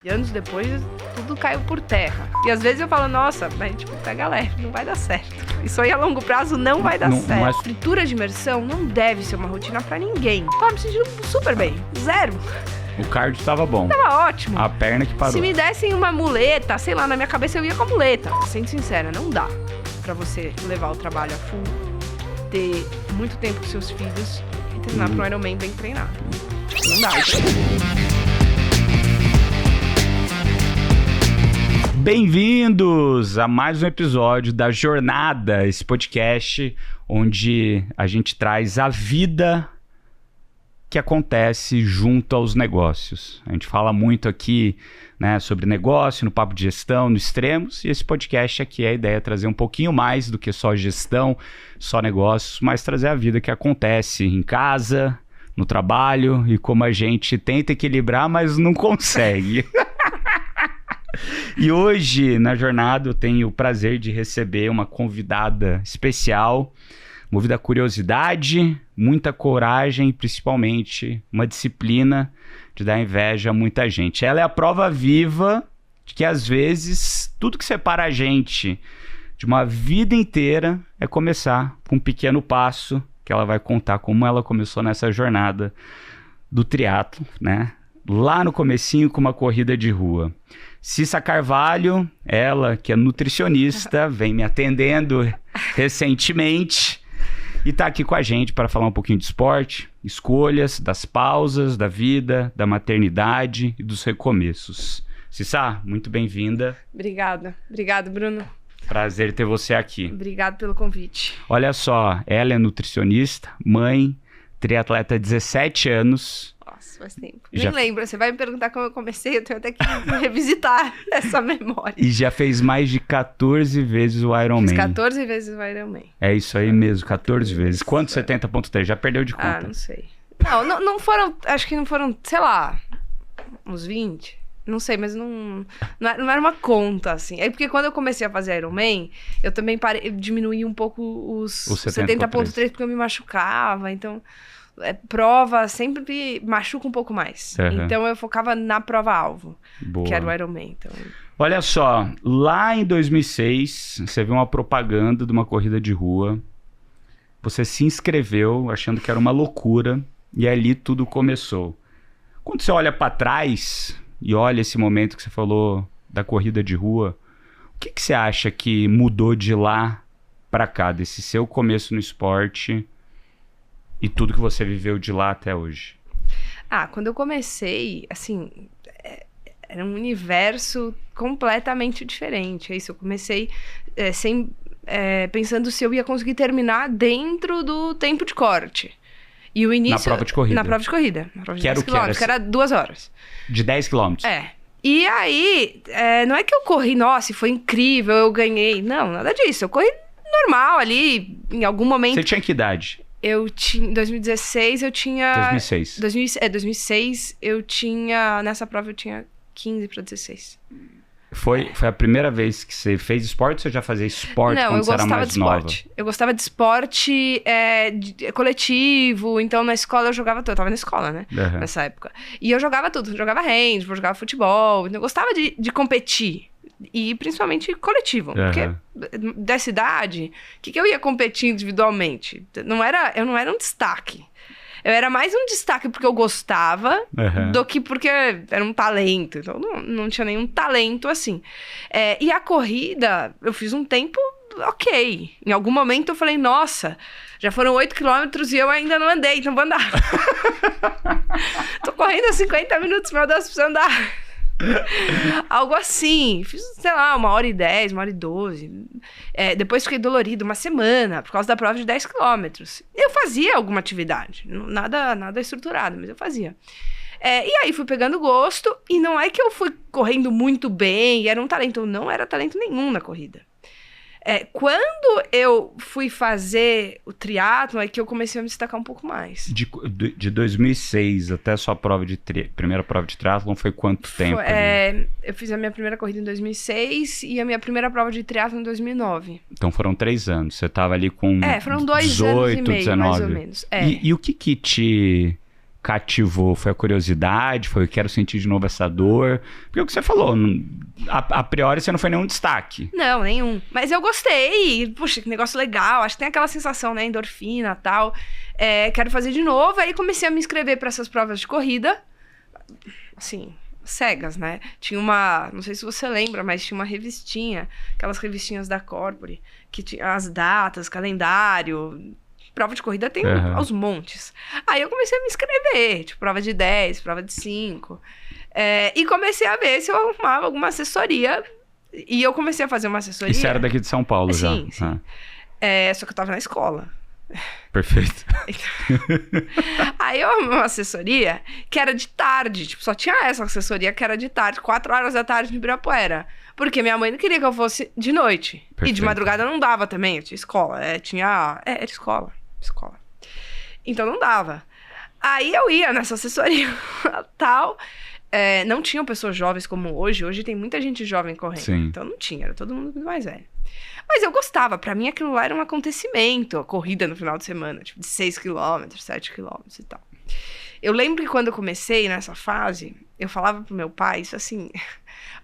E anos depois, tudo caiu por terra. E às vezes eu falo, nossa, mas tipo, pega leve, não vai dar certo. Isso aí a longo prazo não vai dar certo. A estrutura de imersão não deve ser uma rotina pra ninguém. Tava me sentindo super bem, zero. O cardio tava bom. Tava ótimo. A perna que parou. Se me dessem uma muleta, sei lá, na minha cabeça eu ia com a muleta. Sendo sincera, não dá pra você levar o trabalho a full, ter muito tempo com seus filhos e treinar pro Ironman bem treinado. Não dá. Bem-vindos a mais um episódio da Jornada, esse podcast onde a gente traz a vida que acontece junto aos negócios. A gente fala muito aqui, né, sobre negócio, no Papo de Gestão, no Extremos, e esse podcast aqui a ideia é trazer um pouquinho mais do que só gestão, só negócios, mas trazer a vida que acontece em casa, no trabalho e como a gente tenta equilibrar, mas não consegue. E hoje, na jornada, eu tenho o prazer de receber uma convidada especial, movida a curiosidade, muita coragem e principalmente uma disciplina de dar inveja a muita gente. Ela é a prova viva de que, às vezes, tudo que separa a gente de uma vida inteira é começar com um pequeno passo, que ela vai contar como ela começou nessa jornada do triatlo, né? Lá no comecinho com uma corrida de rua. Cissa Carvalho, ela que é nutricionista, vem me atendendo recentemente e tá aqui com a gente para falar um pouquinho de esporte, escolhas, das pausas, da vida, da maternidade e dos recomeços. Cissa, muito bem-vinda. Obrigada, Bruno. Prazer ter você aqui. Obrigado pelo convite. Olha só, ela é nutricionista, mãe, triatleta há 17 anos. Nossa, faz tempo. Nem lembro, você vai me perguntar como eu comecei, eu tenho até que revisitar essa memória. E já fez mais de 14 vezes o Ironman. Fiz 14 vezes o Ironman. É isso aí mesmo, 14 vezes. Quanto 70.3? Já perdeu de conta? Ah, não sei. Não foram, acho que não foram, sei lá, uns 20. Não sei, mas não era uma conta, assim. É porque quando eu comecei a fazer Ironman, eu também diminuí um pouco os 70.3 porque eu me machucava, então... prova sempre machuca um pouco mais. Uhum. Então eu focava na prova-alvo, que era o Ironman. Então... Olha só, lá em 2006, você viu uma propaganda de uma corrida de rua. Você se inscreveu achando que era uma loucura e ali tudo começou. Quando você olha para trás e olha esse momento que você falou da corrida de rua, o que você acha que mudou de lá para cá, desse seu começo no esporte... E tudo que você viveu de lá até hoje? Quando eu comecei, assim, era um universo completamente diferente. É isso, eu comecei pensando se eu ia conseguir terminar dentro do tempo de corte. E o início... Na prova de corrida? Na prova de corrida. Na prova de que 10 era o quilômetros, que era 2 horas. De 10 quilômetros? É. E aí, não é que eu corri, nossa, foi incrível, eu ganhei. Não, nada disso. Eu corri normal ali, em algum momento... Você tinha que idade? Em 2016 eu tinha... 2006. 2006 eu tinha... Nessa prova eu tinha 15 para 16. Foi a primeira vez que você fez esporte ou você já fazia esporte quando você era mais nova? Eu gostava de esporte coletivo, então na escola eu jogava tudo. Eu tava na escola, né? Uhum. Nessa época. E eu jogava tudo. Eu jogava handball, jogava futebol. Então eu gostava de competir. E principalmente coletivo. Uhum. Porque dessa idade, o que eu ia competir individualmente? Eu não era um destaque. Eu era mais um destaque porque eu gostava do que porque era um talento. Então não tinha nenhum talento assim. E a corrida, eu fiz um tempo ok. Em algum momento eu falei, nossa, já foram 8 quilômetros e eu ainda não andei, então vou andar. Tô correndo há 50 minutos, meu Deus, preciso andar. Algo assim, fiz, sei lá, 1h10, 1h12. Depois fiquei dolorido uma semana por causa da prova de 10 quilômetros. Eu fazia alguma atividade, nada estruturado, mas eu fazia. E aí fui pegando gosto, e não é que eu fui correndo muito bem, era um talento, não era talento nenhum na corrida. Quando eu fui fazer o triatlo, é que eu comecei a me destacar um pouco mais. De 2006 até a sua primeira prova de triatlo foi quanto tempo? Eu fiz a minha primeira corrida em 2006 e a minha primeira prova de triatlo em 2009. Então foram 3 anos. Você estava ali com foram 2 anos e meio, 19. mais ou menos. E o que te cativou? Foi a curiosidade? Foi o quero sentir de novo essa dor? Porque o que você falou, a priori você não foi nenhum destaque. Não, nenhum. Mas eu gostei. Puxa, que negócio legal. Acho que tem aquela sensação, né? Endorfina e tal. Quero fazer de novo. Aí comecei a me inscrever para essas provas de corrida. Assim, cegas, né? Tinha não sei se você lembra, mas tinha uma revistinha. Aquelas revistinhas da Corpore. Que tinha as datas, calendário. Prova de corrida tem aos montes. Aí eu comecei a me inscrever. Tipo, prova de 10, prova de 5. E comecei a ver se eu arrumava alguma assessoria. E eu comecei a fazer uma assessoria. Isso era daqui de São Paulo já? Sim, sim. Só que eu tava na escola. Perfeito. Aí eu arrumei uma assessoria que era de tarde. Tipo, só tinha essa assessoria que era de tarde. 4 horas da tarde no Ibirapuera. Porque minha mãe não queria que eu fosse de noite. Perfeito. E de madrugada não dava também. Eu tinha escola. Era escola. Então não dava. Aí eu ia nessa assessoria tal. Não tinham pessoas jovens como hoje. Hoje tem muita gente jovem correndo. Sim. Então não tinha, era todo mundo muito mais velho. Mas eu gostava, pra mim aquilo lá era um acontecimento. A corrida no final de semana, tipo de 6 km, 7 km e tal. Eu lembro que quando eu comecei nessa fase, eu falava pro meu pai isso assim: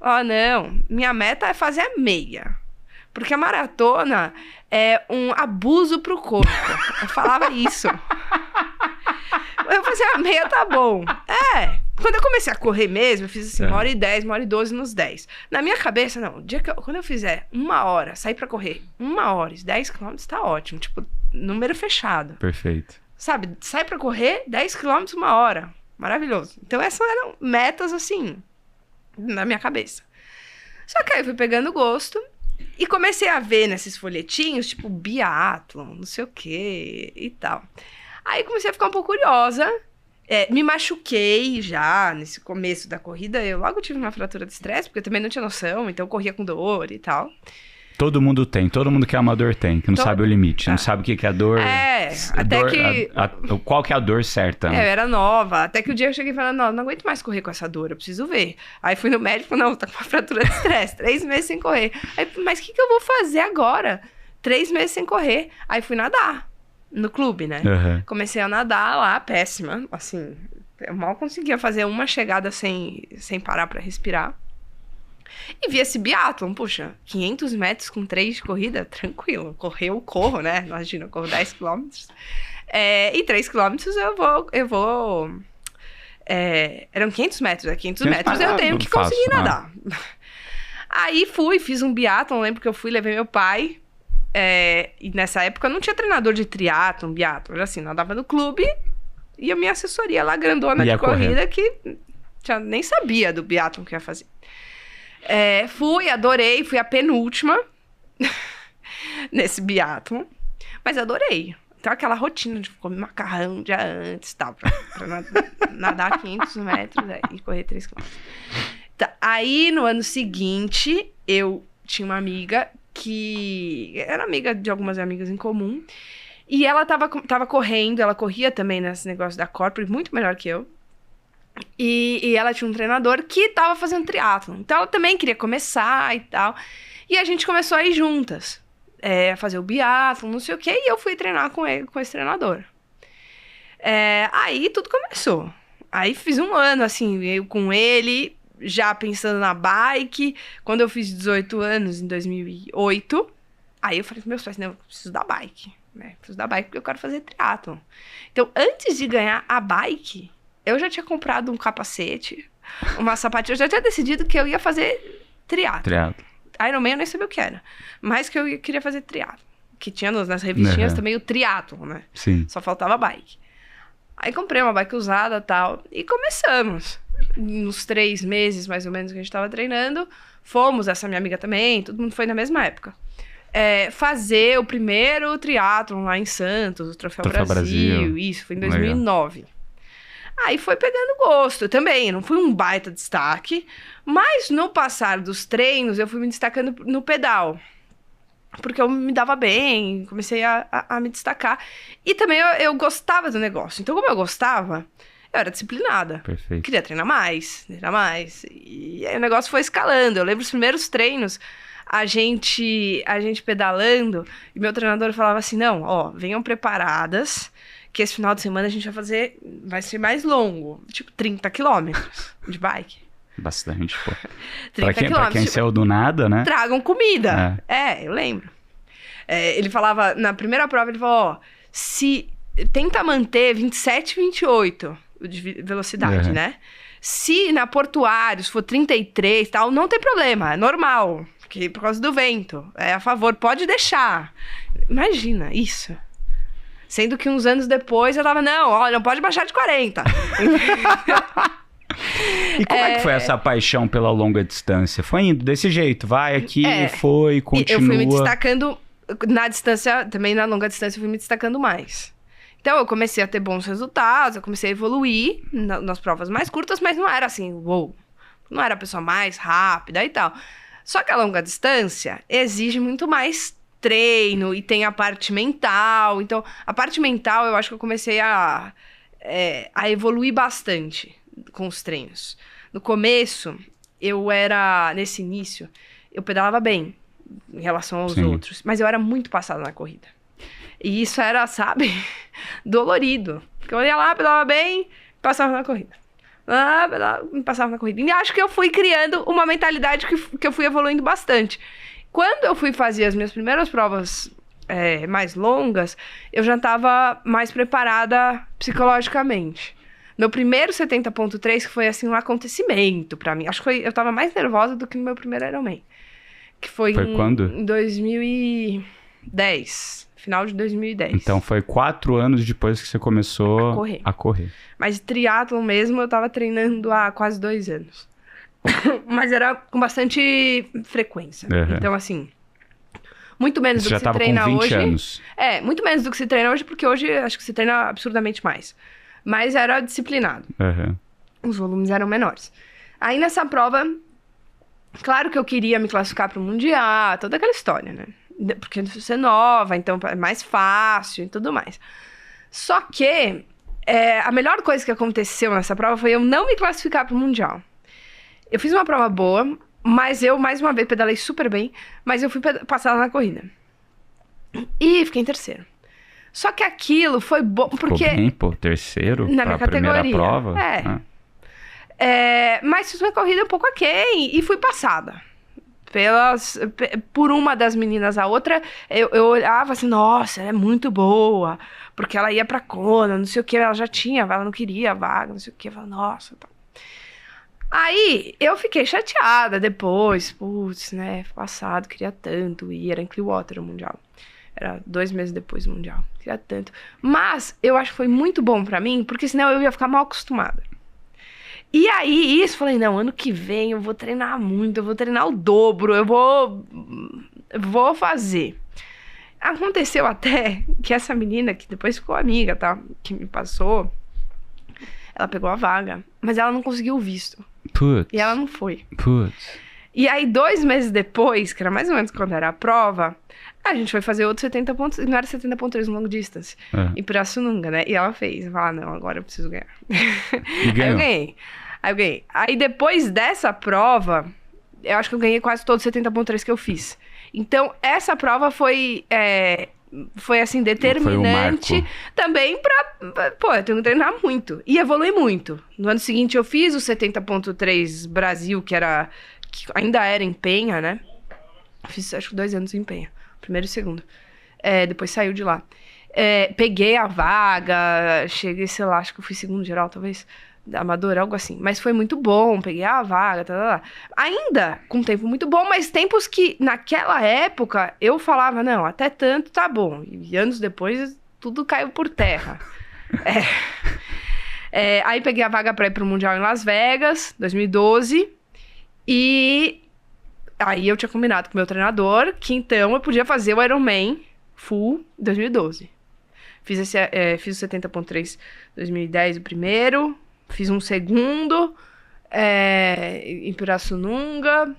não, minha meta é fazer a meia. Porque a maratona é um abuso pro corpo. Eu falava isso. Eu fazia a meia, tá bom. Quando eu comecei a correr mesmo, eu fiz assim, 1h10, 1h12 nos 10. Na minha cabeça, não. Quando eu fizer 1 hora, sair pra correr 1 hora, 10 km, tá ótimo. Tipo, número fechado. Perfeito. Sabe, sai pra correr 10 km 1 hora. Maravilhoso. Então essas eram metas, assim, na minha cabeça. Só que aí eu fui pegando gosto. E comecei a ver nesses folhetinhos, tipo, biatlon, não sei o quê e tal. Aí comecei a ficar um pouco curiosa. Me machuquei já nesse começo da corrida. Eu logo tive uma fratura de estresse, porque eu também não tinha noção, então eu corria com dor e tal. Todo mundo que é amador tem, que não sabe o limite, não sabe o que é a dor. Até que... qual que é a dor certa? Eu era nova, até que o dia eu cheguei e falei, não aguento mais correr com essa dor, eu preciso ver. Aí fui no médico, não, tá com uma fratura de estresse, 3 meses sem correr. Aí, mas o que eu vou fazer agora? 3 meses sem correr. Aí fui nadar, no clube, né? Comecei a nadar lá, péssima, assim, eu mal conseguia fazer uma chegada sem parar pra respirar. E vi esse biatlon, puxa, 500 metros com 3 de corrida, tranquilo. Corro, né? Imagina, eu corro 10 km. E 3 km eu vou... eram 500 metros, 500 metros eu tenho que conseguir nadar. Aí fiz um biatlon, lembro que eu levei meu pai. E nessa época não tinha treinador de triatlon, biatlon. Era assim, nadava no clube e a minha assessoria lá, grandona de corrida, que nem sabia do biatlon que ia fazer. Adorei, fui a penúltima nesse biatlon, mas adorei. Então aquela rotina de comer macarrão um dia antes, tal, pra nadar 500 metros e correr 3 km. Tá, aí no ano seguinte, eu tinha uma amiga que era amiga de algumas amigas em comum, e ela tava correndo, ela corria também nesse negócio da Corpore, muito melhor que eu. E ela tinha um treinador que tava fazendo triatlon. Então ela também queria começar e tal. E a gente começou a ir juntas. A fazer o biatlon, não sei o quê. E eu fui treinar com esse treinador. Aí tudo começou. Aí fiz um ano, assim, eu com ele, já pensando na bike. Quando eu fiz 18 anos, em 2008, aí eu falei com meus pais, não, eu preciso da bike. Né? Preciso da bike porque eu quero fazer triatlon. Então, antes de ganhar a bike... Eu já tinha comprado um capacete, uma sapatilha. Eu já tinha decidido que eu ia fazer triatlon. Ironman eu nem sabia o que era. Mas que eu queria fazer triatlon. Que tinha nas revistinhas também o triatlon, né? Sim. Só faltava bike. Aí comprei uma bike usada e tal. E começamos. Uns 3 meses, mais ou menos, que a gente tava treinando. Fomos, essa minha amiga também. Todo mundo foi na mesma época. Fazer o primeiro triatlon lá em Santos. O Troféu Brasil. Isso, foi em 2009. Legal. Aí foi pegando gosto também, não fui um baita destaque, mas no passar dos treinos eu fui me destacando no pedal, porque eu me dava bem, comecei a me destacar, e também eu gostava do negócio, então como eu gostava, eu era disciplinada. Perfeito. Queria treinar mais, e aí o negócio foi escalando. Eu lembro os primeiros treinos, a gente pedalando, e meu treinador falava assim, não, venham preparadas, porque esse final de semana a gente vai ser mais longo, tipo 30 quilômetros de bike. Bastante, pô. 30 pra quem saiu do nada, né? Tragam comida. Eu lembro. Ele falava, na primeira prova, ele falou, tenta manter 27, 28 de velocidade, né? Se na Portuários for 33 e tal, não tem problema, é normal. Porque por causa do vento, é a favor, pode deixar. Imagina isso. Sendo que uns anos depois eu tava, não pode baixar de 40. E como é que foi essa paixão pela longa distância? Foi indo desse jeito, vai aqui, foi, continua. Eu fui me destacando na distância, também na longa distância eu fui me destacando mais. Então eu comecei a ter bons resultados, eu comecei a evoluir nas provas mais curtas, mas não era assim, não era a pessoa mais rápida e tal. Só que a longa distância exige muito mais treino e tem a parte mental. Então, a parte mental eu acho que eu comecei a evoluir bastante com os treinos. No começo, nesse início, eu pedalava bem em relação aos outros, mas eu era muito passada na corrida. E isso era, sabe, dolorido. Porque eu ia lá, pedalava bem, passava na corrida. Passava na corrida. E acho que eu fui criando uma mentalidade que eu fui evoluindo bastante. Quando eu fui fazer as minhas primeiras provas mais longas, eu já estava mais preparada psicologicamente. Meu primeiro 70.3, que foi assim um acontecimento pra mim. Acho que eu tava mais nervosa do que no meu primeiro Ironman. Que foi quando? Em 2010. Final de 2010. Então foi 4 anos depois que você começou a correr. Mas triatlon mesmo eu tava treinando há quase 2 anos. Mas era com bastante frequência. Então assim, muito menos do que se treina hoje. Já tava com 20 anos. Muito menos do que se treina hoje, porque hoje acho que se treina absurdamente mais. Mas era disciplinado. Os volumes eram menores. Aí nessa prova, claro que eu queria me classificar para o Mundial, toda aquela história, né? Porque você é nova, então é mais fácil e tudo mais. Só que a melhor coisa que aconteceu nessa prova foi eu não me classificar para o Mundial. Eu fiz uma prova boa, mas eu, mais uma vez, pedalei super bem, mas eu fui passada na corrida. E fiquei em terceiro. Só que aquilo foi bom, porque... Ficou bem, pô, terceiro na minha categoria. Primeira prova. Mas fiz uma corrida um pouco aquém e fui passada. Por uma das meninas. A outra, eu olhava assim, nossa, ela é muito boa, porque ela ia pra Kona, não sei o que, ela já tinha, ela não queria a vaga, não sei o que, eu falava, nossa, tá. Aí, eu fiquei chateada depois, putz, né, passado, queria tanto ir, era em Clearwater o Mundial. Era 2 meses depois do Mundial. Queria tanto. Mas eu acho que foi muito bom pra mim, porque senão eu ia ficar mal acostumada. E aí, falei, não, ano que vem eu vou treinar muito, eu vou treinar o dobro, eu vou fazer. Aconteceu até que essa menina, que depois ficou amiga, tá? Que me passou, ela pegou a vaga, mas ela não conseguiu o visto. Putz. E ela não foi. Putz. E aí, 2 meses depois, que era mais ou menos quando era a prova, a gente foi fazer outro 70 pontos, não era 70.3 no long distance, em Pirassununga, né? E ela fez. Eu falei, não, agora eu preciso ganhar. E ganhou. Aí eu ganhei. Aí depois dessa prova, eu acho que eu ganhei quase todos os 70.3 que eu fiz. Então, essa prova foi assim, determinante também pra... Pô, eu tenho que treinar muito. E evoluir muito. No ano seguinte, eu fiz o 70.3 Brasil, que ainda era em Penha, né? Fiz, acho que 2 anos em Penha. Primeiro e segundo. Depois saiu de lá. Peguei a vaga, cheguei, sei lá, acho que eu fui segundo geral, talvez, da Amador, algo assim. Mas foi muito bom, peguei a vaga, ainda com tempo muito bom, mas tempos que, naquela época, eu falava, não, até tanto tá bom. E anos depois, tudo caiu por terra. Aí peguei a vaga pra ir pro Mundial em Las Vegas, 2012, e... Aí eu tinha combinado com o meu treinador que então eu podia fazer o Ironman full em 2012. Fiz o 70.3 em 2010 o primeiro, fiz um segundo em Pirassununga.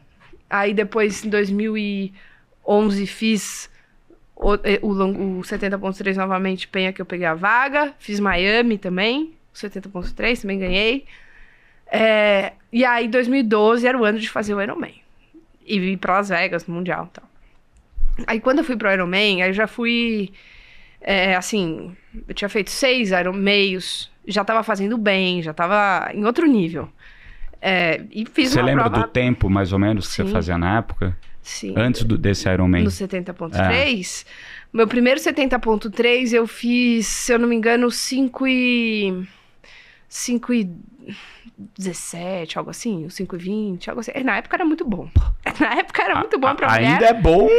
Aí depois em 2011 fiz o 70.3 novamente, Penha, que eu peguei a vaga. Fiz Miami também, o 70.3 também ganhei. E aí em 2012 era o ano de fazer o Ironman. E ir pra Las Vegas, no Mundial e tal. Aí quando eu fui pro Ironman, aí eu já fui Assim, eu tinha feito 6 Ironmeios, já tava fazendo bem, já tava em outro nível. E fiz Você uma lembra prova... do tempo, mais ou menos, que Sim. você fazia na época? Sim. Antes desse Ironman? No 70.3. Meu primeiro 70.3 eu fiz, se eu não me engano, 5:17, algo assim, o 5:20, algo assim. Na época era muito bom. Na época era muito bom pra mulher. Ainda é bom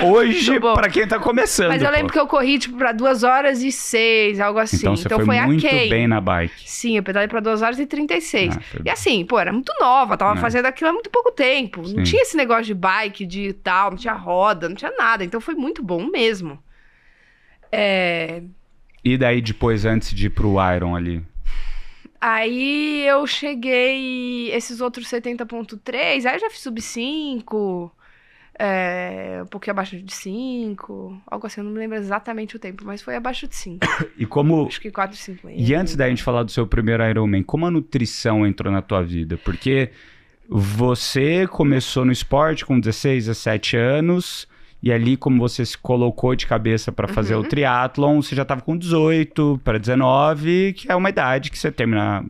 hoje bom. Pra quem tá começando. Mas eu lembro que eu corri, tipo, pra 2h06, algo assim. Então você foi muito bem na bike. Sim, eu pedalei pra 2h36. E assim, pô, era muito nova, tava fazendo aquilo há muito pouco tempo. Sim. Não tinha esse negócio de bike, de tal, não tinha roda, não tinha nada. Então foi muito bom mesmo. E daí depois, antes de ir pro Iron ali? Aí eu cheguei, esses outros 70.3, aí eu já fiz sub-5, um pouquinho abaixo de 5, algo assim, eu não me lembro exatamente o tempo, mas foi abaixo de 5. E como... Acho que 4,50. E antes da gente falar do seu primeiro Ironman, como a nutrição entrou na tua vida? Porque você começou no esporte com 16, 17 anos... E ali, como você se colocou de cabeça para fazer o triatlon, você já estava com 18 para 19, que é uma idade que você termina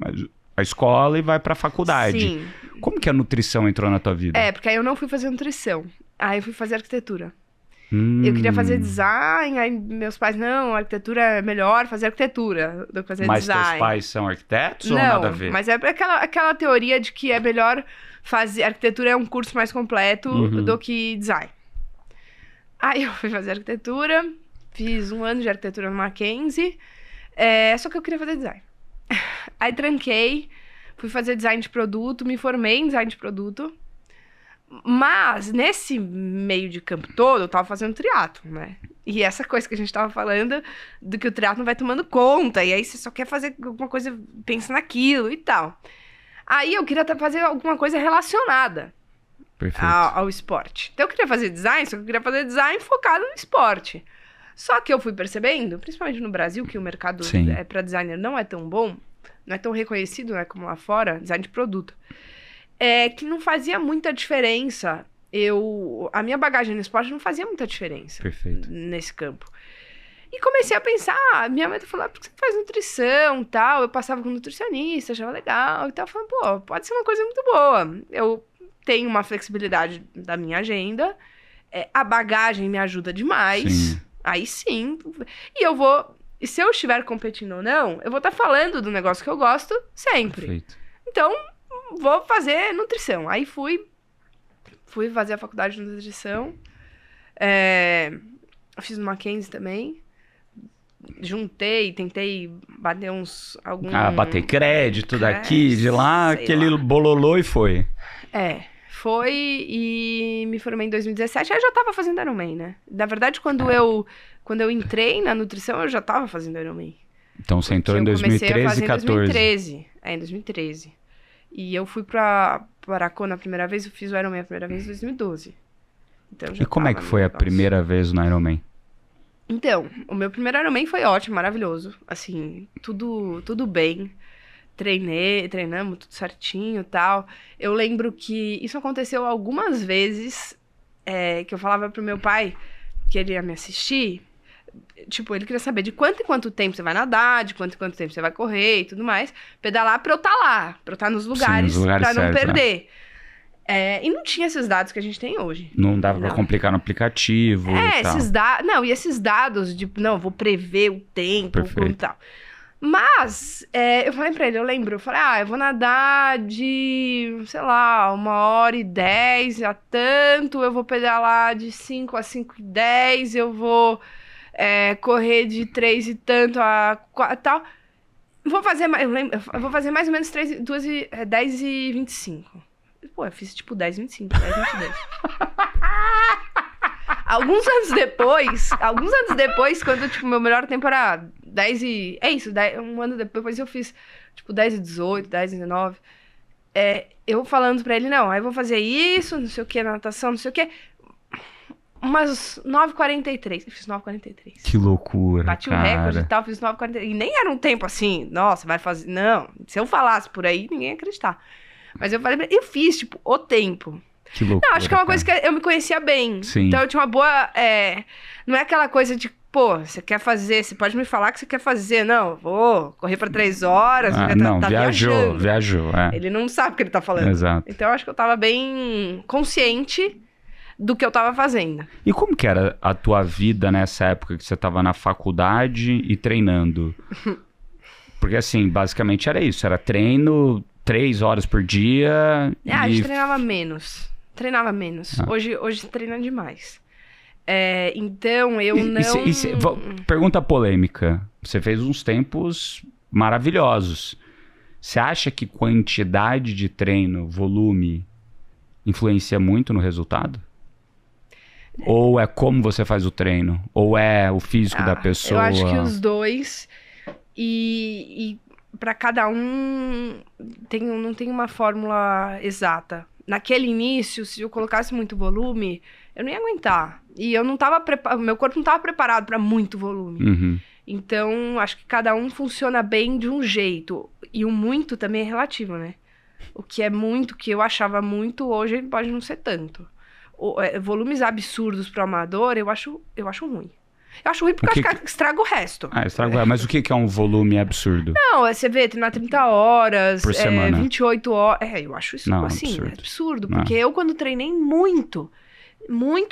a escola e vai para a faculdade. Sim. Como que a nutrição entrou na tua vida? Porque aí eu não fui fazer nutrição. Aí eu fui fazer arquitetura. Eu queria fazer design, aí meus pais, não, arquitetura é melhor fazer arquitetura do que fazer design. Mas teus pais são arquitetos não, ou nada a ver? Mas é aquela teoria de que é melhor fazer... Arquitetura é um curso mais completo do que design. Aí eu fui fazer arquitetura, fiz 1 ano de arquitetura no Mackenzie, só que eu queria fazer design. Aí tranquei, fui fazer design de produto, me formei em design de produto, mas nesse meio de campo todo eu tava fazendo triatlon, né? E essa coisa que a gente tava falando, do que o triatlon vai tomando conta, e aí você só quer fazer alguma coisa, pensa naquilo e tal. Aí eu queria fazer alguma coisa relacionada ao esporte. Então eu queria fazer design, só que eu queria fazer design focado no esporte. Só que eu fui percebendo, principalmente no Brasil, que o mercado para designer não é tão bom, não é tão reconhecido, né, como lá fora, design de produto, que não fazia muita diferença. A minha bagagem no esporte não fazia muita diferença nesse campo. E comecei a pensar, minha mãe falou, por que você faz nutrição e tal? Eu passava com nutricionista, achava legal e tal. Falando, pô, pode ser uma coisa muito boa. Eu tenho uma flexibilidade da minha agenda, a bagagem me ajuda demais, sim. Aí sim, e se eu estiver competindo ou não, eu vou estar falando do negócio que eu gosto sempre. Perfeito. Então, vou fazer nutrição. Aí fui fazer a faculdade de nutrição, fiz no Mackenzie também, juntei, tentei bater bater crédito daqui, de lá, aquele bololô e foi. Foi e me formei em 2017, aí eu já tava fazendo Ironman, né? Na verdade, quando eu entrei na nutrição, eu já tava fazendo Ironman. Então você entrou em 2013 e 14. Em 2013. E eu fui pra Aracô na primeira vez, eu fiz o Ironman a primeira vez em 2012. Então, e como é que foi a primeira vez no Ironman? Então, o meu primeiro Ironman foi ótimo, maravilhoso. Assim, tudo bem. Treinamos tudo certinho e tal. Eu lembro que isso aconteceu algumas vezes, que eu falava pro meu pai que ele ia me assistir. Tipo, ele queria saber de quanto em quanto tempo você vai nadar, de quanto em quanto tempo você vai correr e tudo mais. Pedalar pra eu estar lá, pra eu estar nos lugares, pra não perder. E não tinha esses dados que a gente tem hoje. Não dava pra complicar no aplicativo e tal. Esses dados de, vou prever o tempo e tal. Mas, eu falei pra ele, eu falei, eu vou nadar de, sei lá, 1h10 a tanto, eu vou pedalar de 5 a 5h10, eu vou correr de 3 e tanto a 4 tal. Eu vou fazer mais ou menos 10h25. Pô, eu fiz tipo 10h25, 10h22. Alguns anos depois, quando, tipo, meu melhor tempo era 10 e... um ano depois eu fiz, tipo, 10h18, 10h19. Eu falando pra ele, não, aí eu vou fazer isso, não sei o que, natação, não sei o que. Umas 9h43. Eu fiz 9h43. Que loucura, bati o recorde e tal, fiz 9h43. E nem era um tempo assim, nossa, vai fazer... Não, se eu falasse por aí, ninguém ia acreditar. Mas eu falei, eu fiz, tipo, o tempo. Que loucura, não, acho que é uma coisa que eu me conhecia bem. Sim. Então eu tinha uma boa... não é aquela coisa de, pô, você quer fazer, você pode me falar que você quer fazer. Não, eu vou correr pra 3 horas. Não, viajou. Ele não sabe o que ele tá falando. Exato. Então, eu acho que eu tava bem consciente do que eu tava fazendo. E como que era a tua vida nessa época que você tava na faculdade e treinando? Porque, assim, basicamente era isso. Era treino 3 horas por dia. A gente treinava menos. Hoje treina demais. Então, eu não... Pergunta polêmica. Você fez uns tempos maravilhosos. Você acha que quantidade de treino, volume, influencia muito no resultado? Ou é como você faz o treino? Ou é o físico da pessoa? Eu acho que os dois. E para cada um não tem uma fórmula exata. Naquele início, se eu colocasse muito volume, eu não ia aguentar. E eu não tava meu corpo não estava preparado para muito volume. Uhum. Então, acho que cada um funciona bem de um jeito. E o muito também é relativo, né? O que é muito, que eu achava muito, hoje pode não ser tanto. Volumes absurdos para o amador, eu acho ruim. Eu acho ruim porque eu acho que estraga o resto. Estraga o resto. Mas o que é um volume absurdo? Não, você vê, treinar 30 horas, por semana. 28 horas. Eu acho isso absurdo. Porque eu, quando treinei muito,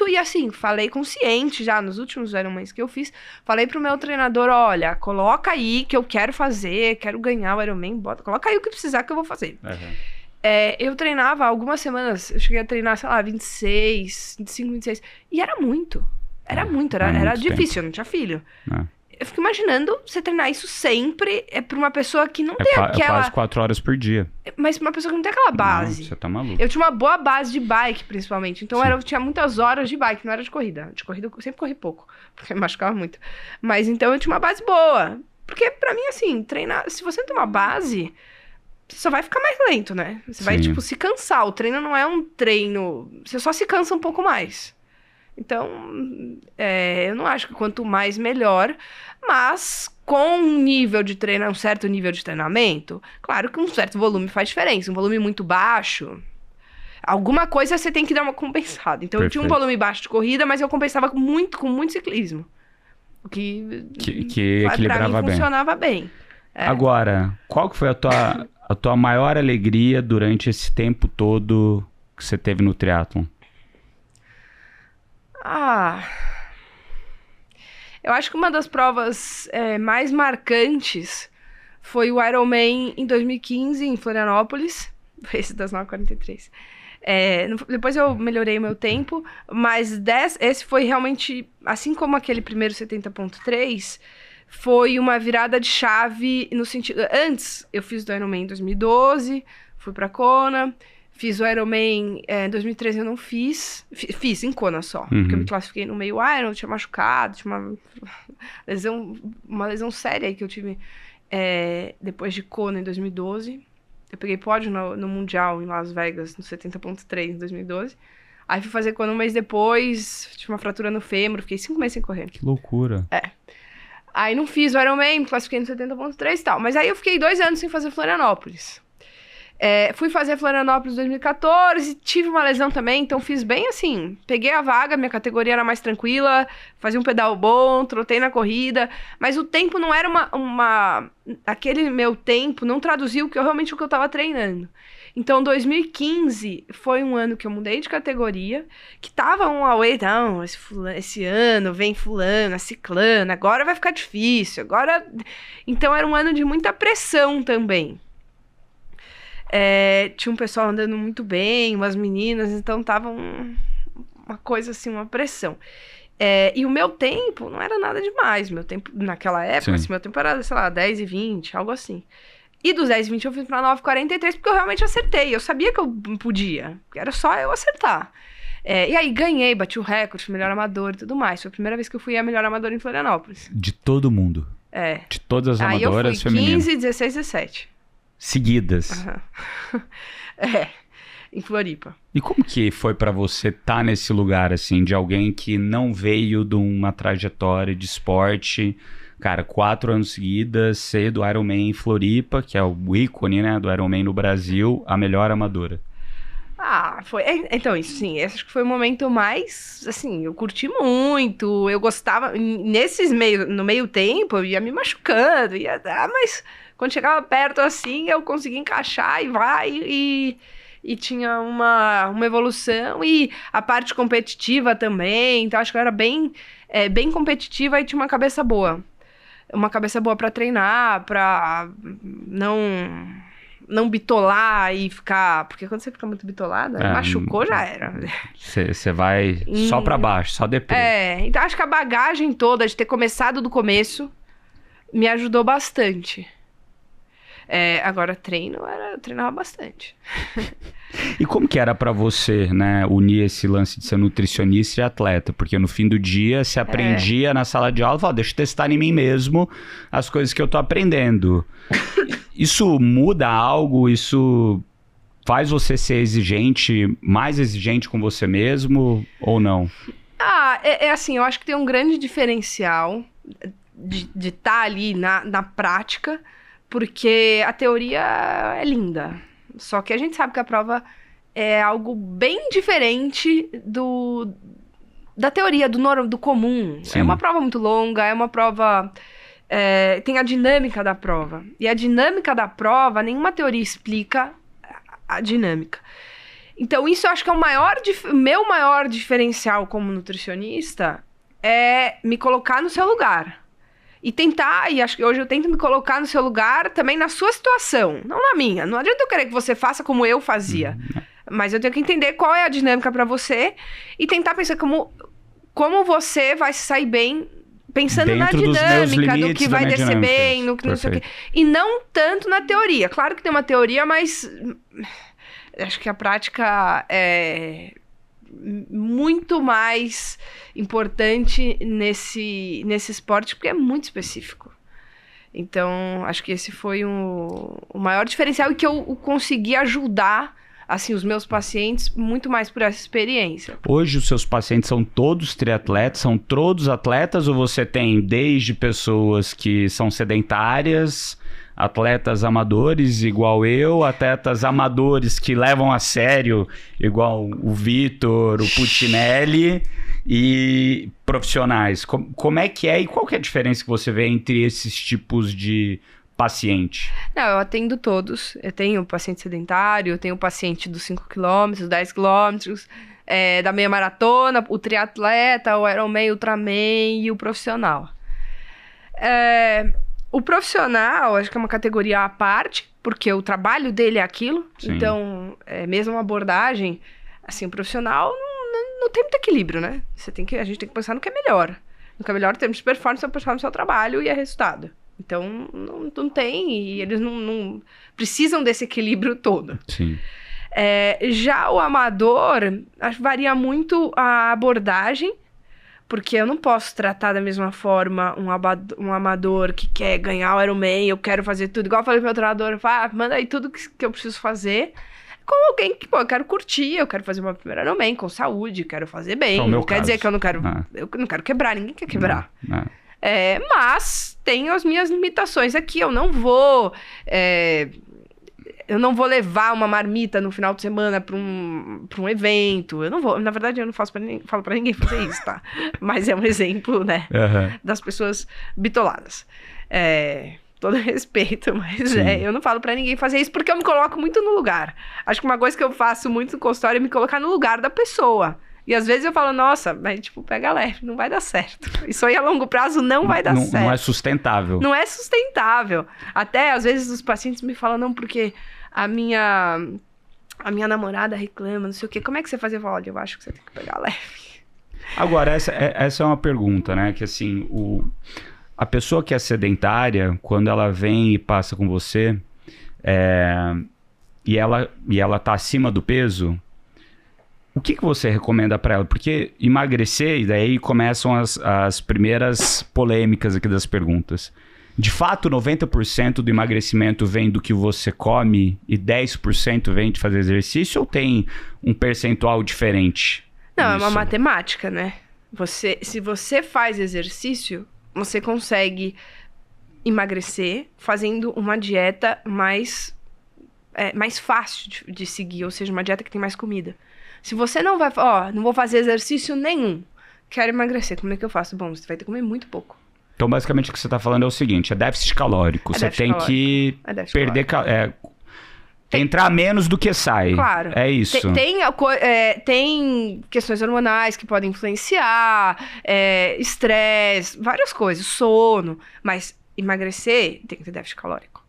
e assim, falei consciente já nos últimos Ironmans que eu fiz, falei pro meu treinador, olha, coloca aí que eu quero fazer, quero ganhar o Ironman, coloca aí o que precisar que eu vou fazer. Uhum. Eu treinava algumas semanas, eu cheguei a treinar, sei lá, 26, 25, 26, e era muito. Era difícil, eu não tinha filho. Eu fico imaginando você treinar isso sempre pra uma pessoa que não tem aquela... quase 4 horas por dia. Mas pra uma pessoa que não tem aquela base. Não, você tá maluco. Eu tinha uma boa base de bike, principalmente. Então eu tinha muitas horas de bike, não era de corrida. De corrida eu sempre corri pouco, porque me machucava muito. Mas então eu tinha uma base boa. Porque pra mim, assim, treinar... Se você não tem uma base... Você só vai ficar mais lento, né? Você vai, se cansar. O treino não é um treino... Você só se cansa um pouco mais. Então, eu não acho que quanto mais, melhor. Mas, com um certo nível de treinamento, claro que um certo volume faz diferença. Um volume muito baixo... Alguma coisa você tem que dar uma compensada. Então, eu tinha um volume baixo de corrida, mas eu compensava com muito ciclismo. O que equilibrava pra mim, bem. Funcionava bem. Agora, qual que foi a tua maior alegria durante esse tempo todo que você teve no triatlon? Eu acho que uma das provas mais marcantes foi o Ironman em 2015, em Florianópolis. Esse das 9h43. Depois eu melhorei o meu tempo, mas esse foi realmente, assim como aquele primeiro 70.3... Foi uma virada de chave no sentido... Antes, eu fiz o Ironman em 2012, fui pra Kona. Fiz o Ironman em 2013, eu não fiz. Fiz em Kona só. Porque eu me classifiquei no meio Iron, eu tinha machucado, tinha uma lesão séria aí que eu tive depois de Kona em 2012. Eu peguei pódio no Mundial em Las Vegas, no 70.3 em 2012. Aí fui fazer Kona um mês depois, tive uma fratura no fêmur, fiquei 5 meses sem correr. Que loucura. Aí não fiz o Ironman, me classifiquei no 70.3 e tal. Mas aí eu fiquei 2 anos sem fazer Florianópolis. Fui fazer Florianópolis em 2014, tive uma lesão também, então fiz bem assim. Peguei a vaga, minha categoria era mais tranquila, fazia um pedal bom, trotei na corrida. Mas o tempo não era aquele meu tempo não traduzia realmente o que eu tava treinando. Então, 2015 foi um ano que eu mudei de categoria, que tava um away, não, esse ano vem fulano, ciclano, agora vai ficar difícil, agora... Então, era um ano de muita pressão também. Tinha um pessoal andando muito bem, umas meninas, então tava uma coisa assim, uma pressão. E o meu tempo não era nada demais, meu tempo naquela época, assim, meu tempo era, sei lá, 10:20, algo assim. E dos 10:20 eu fui pra 9:43 porque eu realmente acertei. Eu sabia que eu podia. Era só eu acertar. E aí ganhei, bati o recorde, melhor amador e tudo mais. Foi a primeira vez que eu fui a melhor amadora em Florianópolis. De todo mundo? De todas as amadoras femininas? Aí eu fui 15, 16, 17. Seguidas? Em Floripa. E como que foi pra você estar nesse lugar, assim, de alguém que não veio de uma trajetória de esporte... Cara, 4 anos seguidas, ser do Ironman em Floripa, que é o ícone, né, do Ironman no Brasil, a melhor amadora. Foi. Então, isso sim, esse acho que foi o momento mais, assim, eu curti muito, eu gostava, no meio tempo, eu ia me machucando, mas quando chegava perto, assim, eu conseguia encaixar e tinha uma evolução, e a parte competitiva também, então acho que eu era bem competitiva e tinha uma cabeça boa para treinar, para não bitolar e ficar... Porque quando você fica muito bitolada, machucou, já era. Você vai só pra baixo, só depois. Então acho que a bagagem toda de ter começado do começo me ajudou bastante. Agora eu treinava bastante. E como que era pra você, né, unir esse lance de ser nutricionista e atleta? Porque no fim do dia, você aprendia na sala de aula, deixa eu testar em mim mesmo as coisas que eu tô aprendendo. Isso muda algo? Isso faz você ser mais exigente com você mesmo ou não? Assim, eu acho que tem um grande diferencial de estar ali na prática, porque a teoria é linda. Só que a gente sabe que a prova é algo bem diferente da teoria, do comum. Sim. É uma prova muito longa, é uma prova... tem a dinâmica da prova. E a dinâmica da prova, nenhuma teoria explica a dinâmica. Então, isso eu acho que é o meu maior diferencial como nutricionista, é me colocar no seu lugar. E tentar, e acho que hoje eu tento me colocar no seu lugar também na sua situação, não na minha. Não adianta eu querer que você faça como eu fazia. Mas eu tenho que entender qual é a dinâmica para você e tentar pensar como você vai se sair bem pensando dentro na dinâmica, do que vai descer bem, no que não sei o quê. E não tanto na teoria. Claro que tem uma teoria, mas acho que a prática é muito mais importante nesse esporte, porque é muito específico. Então, acho que esse foi o maior diferencial e que eu consegui ajudar assim, os meus pacientes muito mais por essa experiência. Hoje os seus pacientes são todos triatletas, são todos atletas, ou você tem desde pessoas que são sedentárias, atletas amadores igual eu, atletas amadores que levam a sério igual o Vitor, o Puccinelli, e profissionais? Como é que é e qual que é a diferença que você vê entre esses tipos de paciente? Não, eu atendo todos. Eu tenho paciente sedentário, eu tenho paciente dos 5 km, 10 km, da meia maratona, o triatleta, o Ironman, Ultraman e o profissional. O profissional, acho que é uma categoria à parte, porque o trabalho dele é aquilo. Sim. Então, mesmo uma abordagem, assim, o profissional não tem muito equilíbrio, né? A gente tem que pensar no que é melhor. No que é melhor, temos performance no seu trabalho e é resultado. Então, não tem, e eles não precisam desse equilíbrio todo. Sim. Já o amador, acho que varia muito a abordagem, porque eu não posso tratar da mesma forma um amador que quer ganhar o Ironman, eu quero fazer tudo. Igual eu falei pro meu treinador, manda aí tudo que eu preciso fazer. Com alguém que, eu quero curtir, eu quero fazer uma primeira Ironman com saúde, quero fazer bem. Não quer dizer que eu não quero quebrar, ninguém quer quebrar. Não. Mas tenho as minhas limitações aqui, eu não vou levar uma marmita no final de semana para um evento, eu não vou, na verdade eu não falo para ninguém fazer isso, tá? Mas é um exemplo, né, das pessoas bitoladas. Todo respeito, mas eu não falo para ninguém fazer isso porque eu me coloco muito no lugar. Acho que uma coisa que eu faço muito no consultório é me colocar no lugar da pessoa. E às vezes eu falo, nossa, mas tipo, pega leve, não vai dar certo. Isso aí a longo prazo não vai dar certo. Não é sustentável. Não é sustentável. Até às vezes os pacientes me falam, não, porque a minha namorada reclama, não sei o quê. Como é que você faz? Eu falo, olha, eu acho que você tem que pegar leve. Agora, essa é uma pergunta, né? Que assim, a pessoa que é sedentária, quando ela vem e passa com você, e ela tá acima do peso, o que você recomenda para ela? Porque emagrecer, e daí começam as primeiras polêmicas aqui das perguntas. De fato, 90% do emagrecimento vem do que você come e 10% vem de fazer exercício, ou tem um percentual diferente? Não, é uma matemática, né? Se você faz exercício, você consegue emagrecer fazendo uma dieta mais mais fácil de seguir, ou seja, uma dieta que tem mais comida. Se você não vai, não vou fazer exercício nenhum, quero emagrecer, como é que eu faço? Bom, você vai ter que comer muito pouco. Então, basicamente, o que você está falando é o seguinte, é déficit calórico. Você tem que perder... entrar menos do que sai. Claro. É isso. Tem questões hormonais que podem influenciar, estresse, várias coisas, sono. Mas emagrecer tem que ter déficit calórico.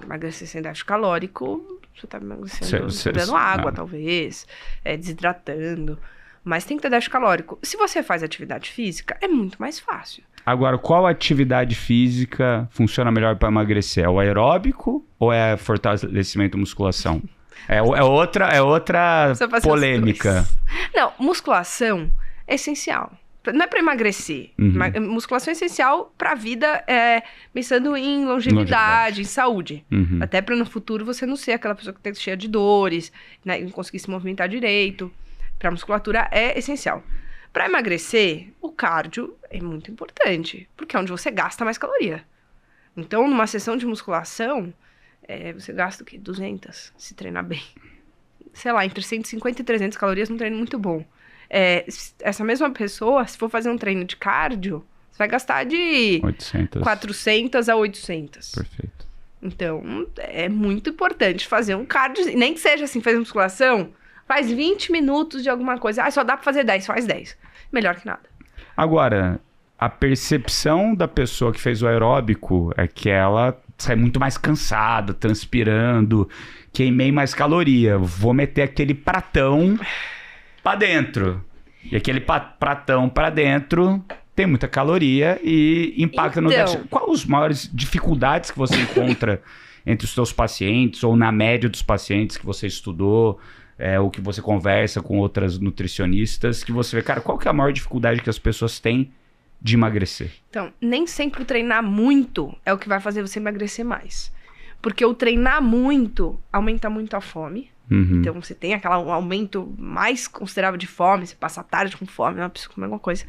Emagrecer sem déficit calórico, você tá emagrecendo dando água, talvez, desidratando. Mas tem que ter déficit calórico. Se você faz atividade física, é muito mais fácil. Agora, qual atividade física funciona melhor para emagrecer? É o aeróbico ou é fortalecimento musculação? É outra polêmica. Não, musculação é essencial. Não é para emagrecer. Musculação é essencial para a vida, pensando em longevidade, em saúde. Até para no futuro você não ser aquela pessoa que está cheia de dores, né, não conseguir se movimentar direito. Para a musculatura é essencial. Para emagrecer, o cardio é muito importante, porque é onde você gasta mais caloria. Então, numa sessão de musculação, você gasta o quê? 200, se treinar bem. Sei lá, entre 150 e 300 calorias num treino muito bom. Essa mesma pessoa, se for fazer um treino de cardio, você vai gastar de 400 a 800. Perfeito. Então, é muito importante fazer um cardio, nem que seja assim, fazer musculação, faz 20 minutos de alguma coisa. Só dá pra fazer 10, faz 10. Melhor que nada. Agora, a percepção da pessoa que fez o aeróbico é que ela sai muito mais cansada, transpirando, queimei mais caloria. Vou meter aquele pratão pra dentro. E aquele pratão pra dentro tem muita caloria e impacta no déficit. Quais as maiores dificuldades que você encontra entre os seus pacientes ou na média dos pacientes que você estudou? Ou que você conversa com outras nutricionistas, que você vê, cara, qual que é a maior dificuldade que as pessoas têm de emagrecer? Então, nem sempre o treinar muito é o que vai fazer você emagrecer mais. Porque o treinar muito aumenta muito a fome. Então, você tem um aumento mais considerável de fome, você passa a tarde com fome, não precisa comer alguma coisa.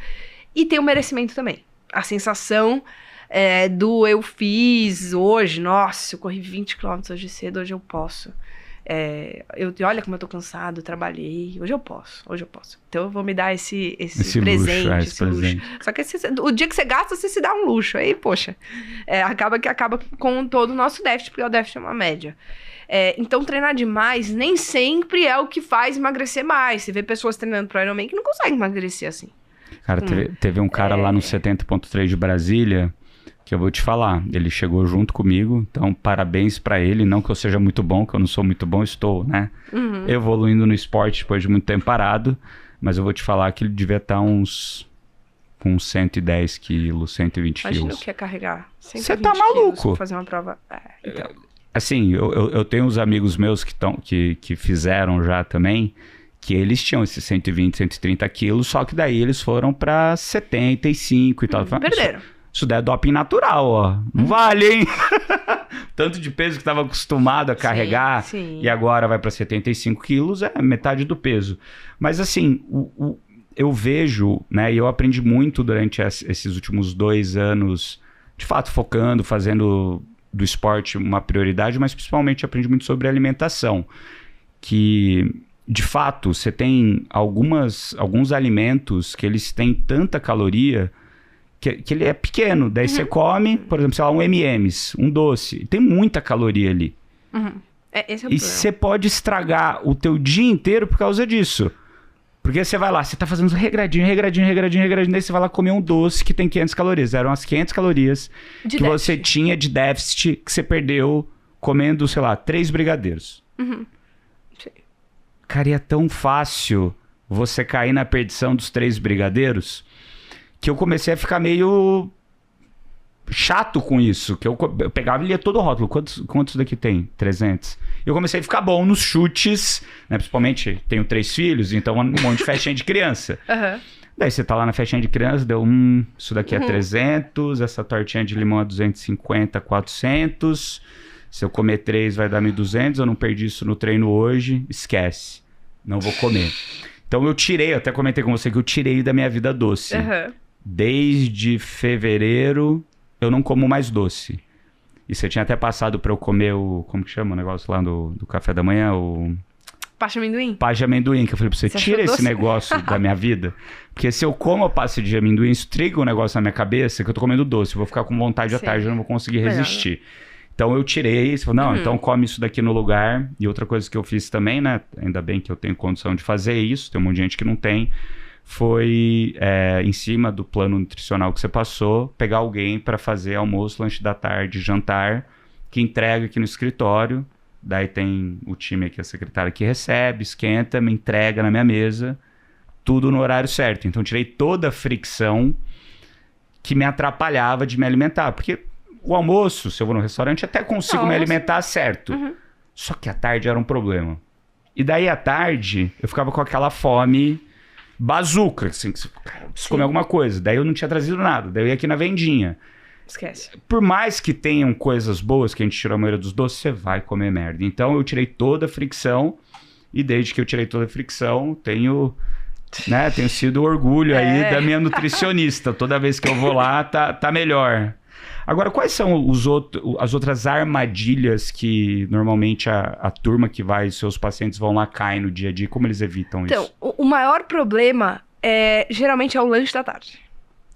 E tem o merecimento também. A sensação eu fiz hoje, nossa, eu corri 20 km hoje cedo, hoje eu posso. Olha como eu tô cansado, trabalhei, hoje eu posso. Então eu vou me dar esse presente, luxo, esse luxo. Só que o dia que você gasta, você se dá um luxo. Aí, poxa, acaba com todo o nosso déficit, porque o déficit é uma média. Então treinar demais nem sempre é o que faz emagrecer mais. Você vê pessoas treinando pro Ironman que não conseguem emagrecer assim. Cara, teve um cara lá no 70.3 de Brasília, que eu vou te falar, ele chegou junto comigo, então parabéns pra ele, não que eu seja muito bom, que eu não sou muito bom, estou, né, evoluindo no esporte depois de muito tempo parado, mas eu vou te falar que ele devia estar com uns 110 quilos, 120 quilos. Imagina o que é carregar 120 Você tá maluco? Pra fazer uma prova. Então. Assim, eu tenho uns amigos meus que fizeram já também, que eles tinham esses 120, 130 quilos, só que daí eles foram pra 75 e tal. Perderam. Isso daí é doping natural, ó. Não vale, hein? Tanto de peso que estava acostumado a carregar sim. E agora vai para 75 quilos, é metade do peso. Mas assim, eu vejo, né? E eu aprendi muito durante esses últimos 2 anos, de fato, focando, fazendo do esporte uma prioridade, mas principalmente aprendi muito sobre alimentação. Que, de fato, você tem alguns alimentos que eles têm tanta caloria que ele é pequeno, daí você come, por exemplo, sei lá, um M&M's, um doce, tem muita caloria ali. Esse é o e você pode estragar o teu dia inteiro por causa disso. Porque você vai lá, você tá fazendo regradinho, daí você vai lá comer um doce que tem 500 calorias. Eram as 500 calorias que você tinha de déficit que você perdeu comendo, sei lá, 3 brigadeiros. Sim. Cara, e é tão fácil você cair na perdição dos 3 brigadeiros que eu comecei a ficar meio chato com isso, que eu pegava e lia todo o rótulo. Quantos daqui tem? 300. Eu comecei a ficar bom nos chutes, né? Principalmente, tenho 3 filhos, então um monte de festinha de criança. Daí você tá lá na festinha de criança, deu isso daqui é 300, essa tortinha de limão é 250, 400. Se eu comer 3 vai dar 1.200, eu não perdi isso no treino hoje, esquece. Não vou comer. Então eu até comentei com você que eu tirei da minha vida doce. Desde fevereiro eu não como mais doce. E você tinha até passado pra eu comer como que chama o negócio lá do café da manhã? Pasta de amendoim? Pasta de amendoim, que eu falei pra você, tira esse negócio da minha vida. Porque se eu como a pasta de amendoim, isso triga um negócio na minha cabeça que eu tô comendo doce. Eu vou ficar com vontade à tarde, eu não vou conseguir resistir. Então eu tirei, você falou, não, então come isso daqui no lugar. E outra coisa que eu fiz também, né? Ainda bem que eu tenho condição de fazer isso, tem um monte de gente que não tem. Foi em cima do plano nutricional que você passou, pegar alguém para fazer almoço, lanche da tarde, jantar, que entrega aqui no escritório. Daí tem o time aqui, a secretária que recebe, esquenta, me entrega na minha mesa, tudo no horário certo. Então tirei toda a fricção que me atrapalhava de me alimentar. Porque o almoço, se eu vou no restaurante, até consigo me alimentar certo. Só que à tarde era um problema. E daí à tarde eu ficava com aquela fome bazuca, assim, cara, eu preciso comer alguma coisa. Daí eu não tinha trazido nada, daí eu ia aqui na vendinha. Esquece. Por mais que tenham coisas boas, que a gente tirou a maioria dos doces, você vai comer merda. Então eu tirei toda a fricção, e desde que eu tirei toda a fricção, tenho sido orgulho aí da minha nutricionista. Toda vez que eu vou lá, tá melhor. Agora, quais são as outras armadilhas que normalmente a turma que vai, seus pacientes vão lá, caem no dia a dia? Como eles evitam isso? Então, o maior problema geralmente é o lanche da tarde.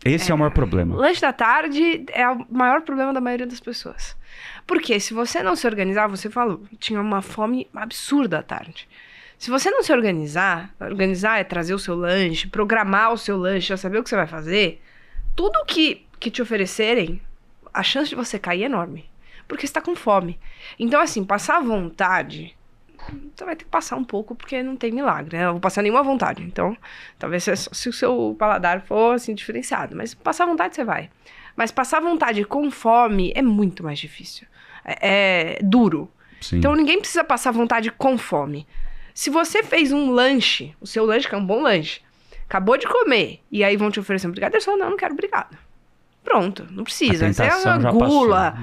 Esse é o maior problema. O lanche da tarde é o maior problema da maioria das pessoas. Porque se você não se organizar, você falou, tinha uma fome absurda à tarde. Se você não se organizar é trazer o seu lanche, programar o seu lanche, já saber o que você vai fazer, tudo que te oferecerem, a chance de você cair é enorme. Porque você tá com fome. Então, assim, passar à vontade, você vai ter que passar um pouco, porque não tem milagre, né? Eu não vou passar nenhuma vontade. Então, talvez se o seu paladar for, assim, diferenciado. Mas passar à vontade, você vai. Mas passar à vontade com fome é muito mais difícil. É duro. Sim. Então, ninguém precisa passar à vontade com fome. Se você fez um lanche, o seu lanche, que é um bom lanche, acabou de comer, e aí vão te oferecer um brigadeiro, você fala, não quero brigadeiro. Pronto, não precisa. Você é uma gula.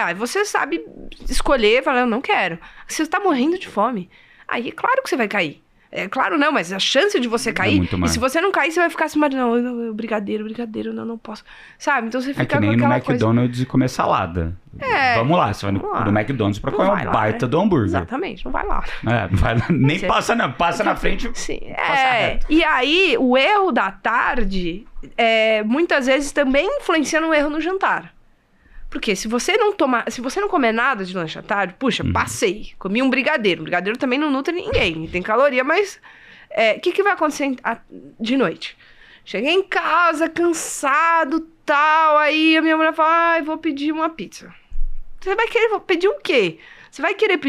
Aí você sabe escolher, falar, eu não quero. Você está morrendo de fome. Aí é claro que você vai cair. É claro não, mas a chance de você cair... muito mais. E se você não cair, você vai ficar assim, mas não, brigadeiro, não posso. Sabe? Então você fica que nem com no aquela McDonald's e comer salada. Vamos lá, você vai no McDonald's pra comer uma baita do hambúrguer. Exatamente, não vai lá. Não vai lá. Nem passa na frente. Sim, e aí, o erro da tarde, muitas vezes também influencia no erro no jantar. Porque se você não comer nada de lanche à tarde, puxa, passei, comi um brigadeiro. Um brigadeiro também não nutre ninguém, tem caloria, mas o que vai acontecer de noite? Cheguei em casa, cansado, tal, aí a minha mulher fala, vou pedir uma pizza. Você vai querer pedir o quê? Você vai querer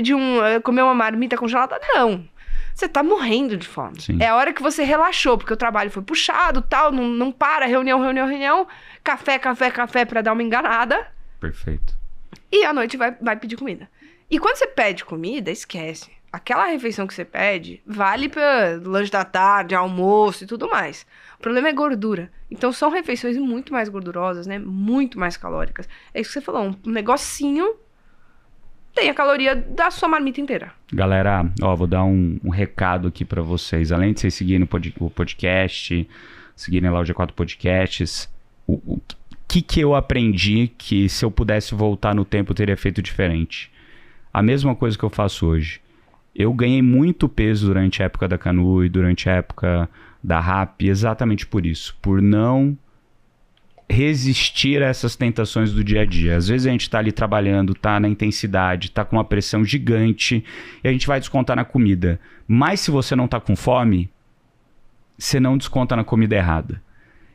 comer uma marmita congelada? Não. Você tá morrendo de fome. Sim. É a hora que você relaxou, porque o trabalho foi puxado, tal, não para, reunião, café pra dar uma enganada. Perfeito. E à noite vai pedir comida. E quando você pede comida, esquece. Aquela refeição que você pede vale para lanche da tarde, almoço e tudo mais. O problema é gordura. Então são refeições muito mais gordurosas, né? Muito mais calóricas. É isso que você falou, um negocinho tem a caloria da sua marmita inteira. Galera, vou dar um recado aqui para vocês. Além de vocês seguirem o podcast, seguirem lá o G4 Podcasts, o que eu aprendi que se eu pudesse voltar no tempo eu teria feito diferente? A mesma coisa que eu faço hoje. Eu ganhei muito peso durante a época da Canu e durante a época da RAP, exatamente por isso. Por não resistir a essas tentações do dia a dia. Às vezes a gente tá ali trabalhando, tá na intensidade, tá com uma pressão gigante e a gente vai descontar na comida. Mas se você não tá com fome, você não desconta na comida errada.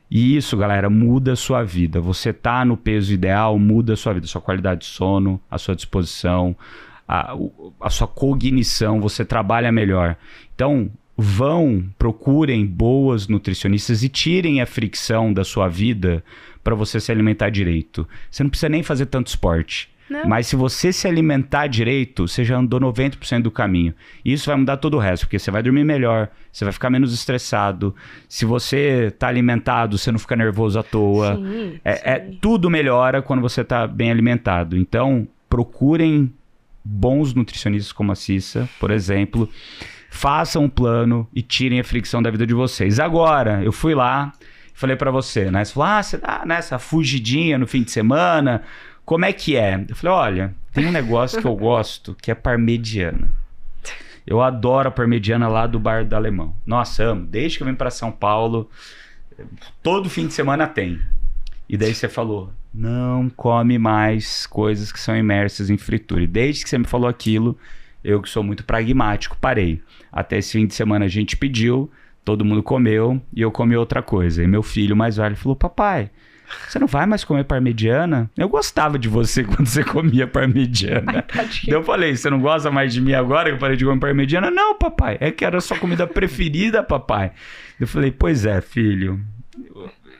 E isso, galera, muda a sua vida. Você tá no peso ideal, muda a sua vida, a sua qualidade de sono, a sua disposição, a sua cognição, você trabalha melhor. Então, procurem boas nutricionistas e tirem a fricção da sua vida para você se alimentar direito. Você não precisa nem fazer tanto esporte. Não. Mas se você se alimentar direito, você já andou 90% do caminho. E isso vai mudar todo o resto, porque você vai dormir melhor, você vai ficar menos estressado. Se você tá alimentado, você não fica nervoso à toa. Sim, tudo melhora quando você tá bem alimentado. Então, procurem bons nutricionistas como a Cissa, por exemplo. Façam um plano e tirem a fricção da vida de vocês. Agora, eu fui lá, falei pra você, né? Você falou, você dá nessa fugidinha no fim de semana, como é que é? Eu falei, olha, tem um negócio que eu gosto, que é parmegiana. Eu adoro a parmegiana lá do Bar do Alemão. Nossa, amo. Desde que eu vim para São Paulo, todo fim de semana tem. E daí você falou, não come mais coisas que são imersas em fritura. E desde que você me falou aquilo, eu que sou muito pragmático, parei. Até esse fim de semana a gente pediu, todo mundo comeu e eu comi outra coisa. E meu filho mais velho falou, papai, você não vai mais comer parmegiana? Eu gostava de você quando você comia parmegiana. Daí eu falei, você não gosta mais de mim agora que eu parei de comer parmegiana? Não, papai, é que era a sua comida preferida, papai. Eu falei, pois é, filho.